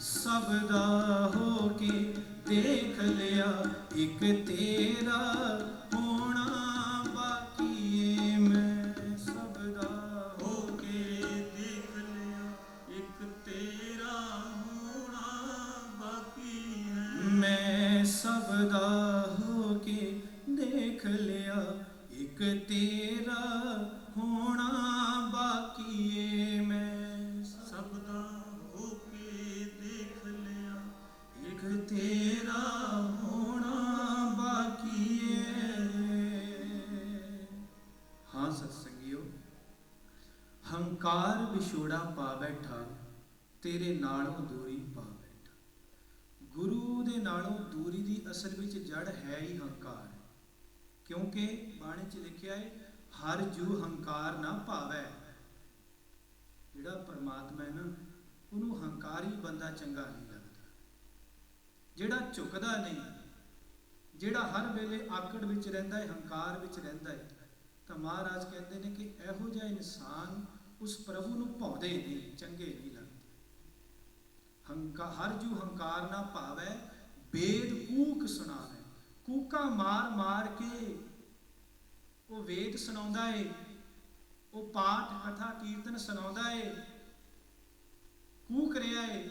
ਸਭ ਦਾ ਹੋ ਕੇ ਦੇਖ ਲਿਆ, ਇੱਕ ਤੇਰਾ ਹੋਣਾ ਬਾਕੀ ਏ। ਮੈਂ ਸਭ ਦਾ ਹੋ ਕੇ ਦੇਖ ਲਿਆ, ਇੱਕ ਤੇਰਾ ਹੋਣਾ ਬਾਕੀ ਹੈ। ਮੈਂ ਸਭ ਦਾ ਹੋ ਕੇ ਦੇਖ ਲਿਆ, ਇੱਕ ਤੇਰਾ ਹੋਣਾ ਬਾਕੀ ਏ। ਮੈਂ ਸਭ ਦਾ ਹੋ ਕੇ ਦੇਖ ਲਿਆ, ਇੱਕ ਤੇਰਾ ਹੋਣਾ ਬਾਕੀ ਏ। ਹਾਂ ਸਤਸੰਗੀਓ, ਹੰਕਾਰ ਵਿਛੋੜਾ ਪਾ ਬੈਠਾ, ਤੇਰੇ ਨਾਲੋਂ ਦੂਰੀ ਪਾ ਬੈਠਾ। ਗੁਰੂ ਦੇ ਨਾਲੋਂ ਦੂਰੀ ਦੀ ਅਸਲ ਵਿੱਚ ਜੜ ਹੈ ਹੀ ਹੰਕਾਰ, ਕਿਉਂਕਿ ਬਾਣੀ 'ਚ ਲਿਖਿਆ ਹੈ, ਹਰ ਜੂ ਹੰਕਾਰ ਨਾ ਭਾਵੈ। ਜਿਹੜਾ ਪਰਮਾਤਮਾ ਹੈ ਨਾ, ਉਹਨੂੰ ਹੰਕਾਰੀ ਬੰਦਾ ਚੰਗਾ ਨਹੀਂ ਲੱਗਦਾ। ਜਿਹੜਾ ਝੁਕਦਾ ਨਹੀਂ, ਜਿਹੜਾ ਹਰ ਵੇਲੇ ਆਕੜ ਵਿੱਚ ਰਹਿੰਦਾ ਹੈ, ਹੰਕਾਰ ਵਿੱਚ ਰਹਿੰਦਾ ਹੈ, ਤਾਂ ਮਹਾਰਾਜ ਕਹਿੰਦੇ ਨੇ ਕਿ ਇਹੋ ਜਿਹਾ ਇਨਸਾਨ ਉਸ ਪ੍ਰਭੂ ਨੂੰ ਭਾਉਂਦੇ ਨਹੀਂ, ਚੰਗੇ ਨਹੀਂ ਲੱਗਦੇ। ਹਰ ਜੂ ਹੰਕਾਰ ਨਾ ਭਾਵੈ, ਵੇਦ ਕੂਕ ਸੁਣਾਵੇ। ਕੂਕਾਂ ਮਾਰ ਮਾਰ ਕੇ ਉਹ ਵੇਦ ਸੁਣਾਉਂਦਾ ਏ, ਉਹ ਪਾਠ ਕਥਾ ਕੀਰਤਨ ਸੁਣਾਉਂਦਾ ਏ, ਕੂਕ ਰਿਹਾ ਏ,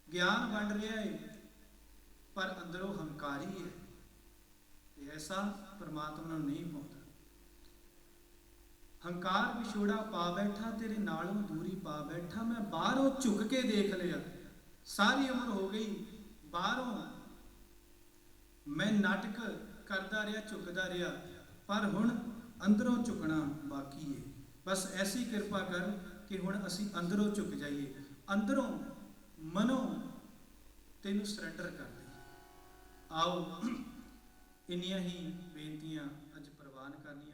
ਗਿਆਨ ਵੰਡ ਰਿਹਾ ਏ, ਪਰ ਅੰਦਰੋਂ ਹੰਕਾਰੀ ਹੈ। ਤੇ ਐਸਾ ਪਰਮਾਤਮਾ ਨੂੰ ਨਹੀਂ ਪਾਉਂਦਾ। ਹੰਕਾਰ ਵਿਛੋੜਾ ਪਾ ਬੈਠਾ, ਤੇਰੇ ਨਾਲੋਂ ਦੂਰੀ ਪਾ ਬੈਠਾ। ਮੈਂ ਬਾਹਰੋਂ ਝੁਕ ਕੇ ਦੇਖ ਲਿਆ, ਸਾਰੀ ਉਮਰ ਹੋ ਗਈ ਬਾਹਰੋਂ ਮੈਂ ਨਾਟਕ ਕਰਦਾ ਰਿਹਾ, ਝੁਕਦਾ ਰਿਹਾ, ਪਰ ਹੁਣ ਅੰਦਰੋਂ ਝੁਕਣਾ ਬਾਕੀ ਹੈ। ਬਸ ਐਸੀ ਕਿਰਪਾ ਕਰ ਕਿ ਹੁਣ ਅਸੀਂ ਅੰਦਰੋਂ ਝੁਕ ਜਾਈਏ, ਅੰਦਰੋਂ ਮਨੋਂ ਤੈਨੂੰ ਸਰੈਂਡਰ ਕਰ ਦਈਏ। ਆਓ ਇੰਨੀਆਂ ਹੀ ਬੇਨਤੀਆਂ ਅੱਜ ਪ੍ਰਵਾਨ ਕਰਨੀਆਂ।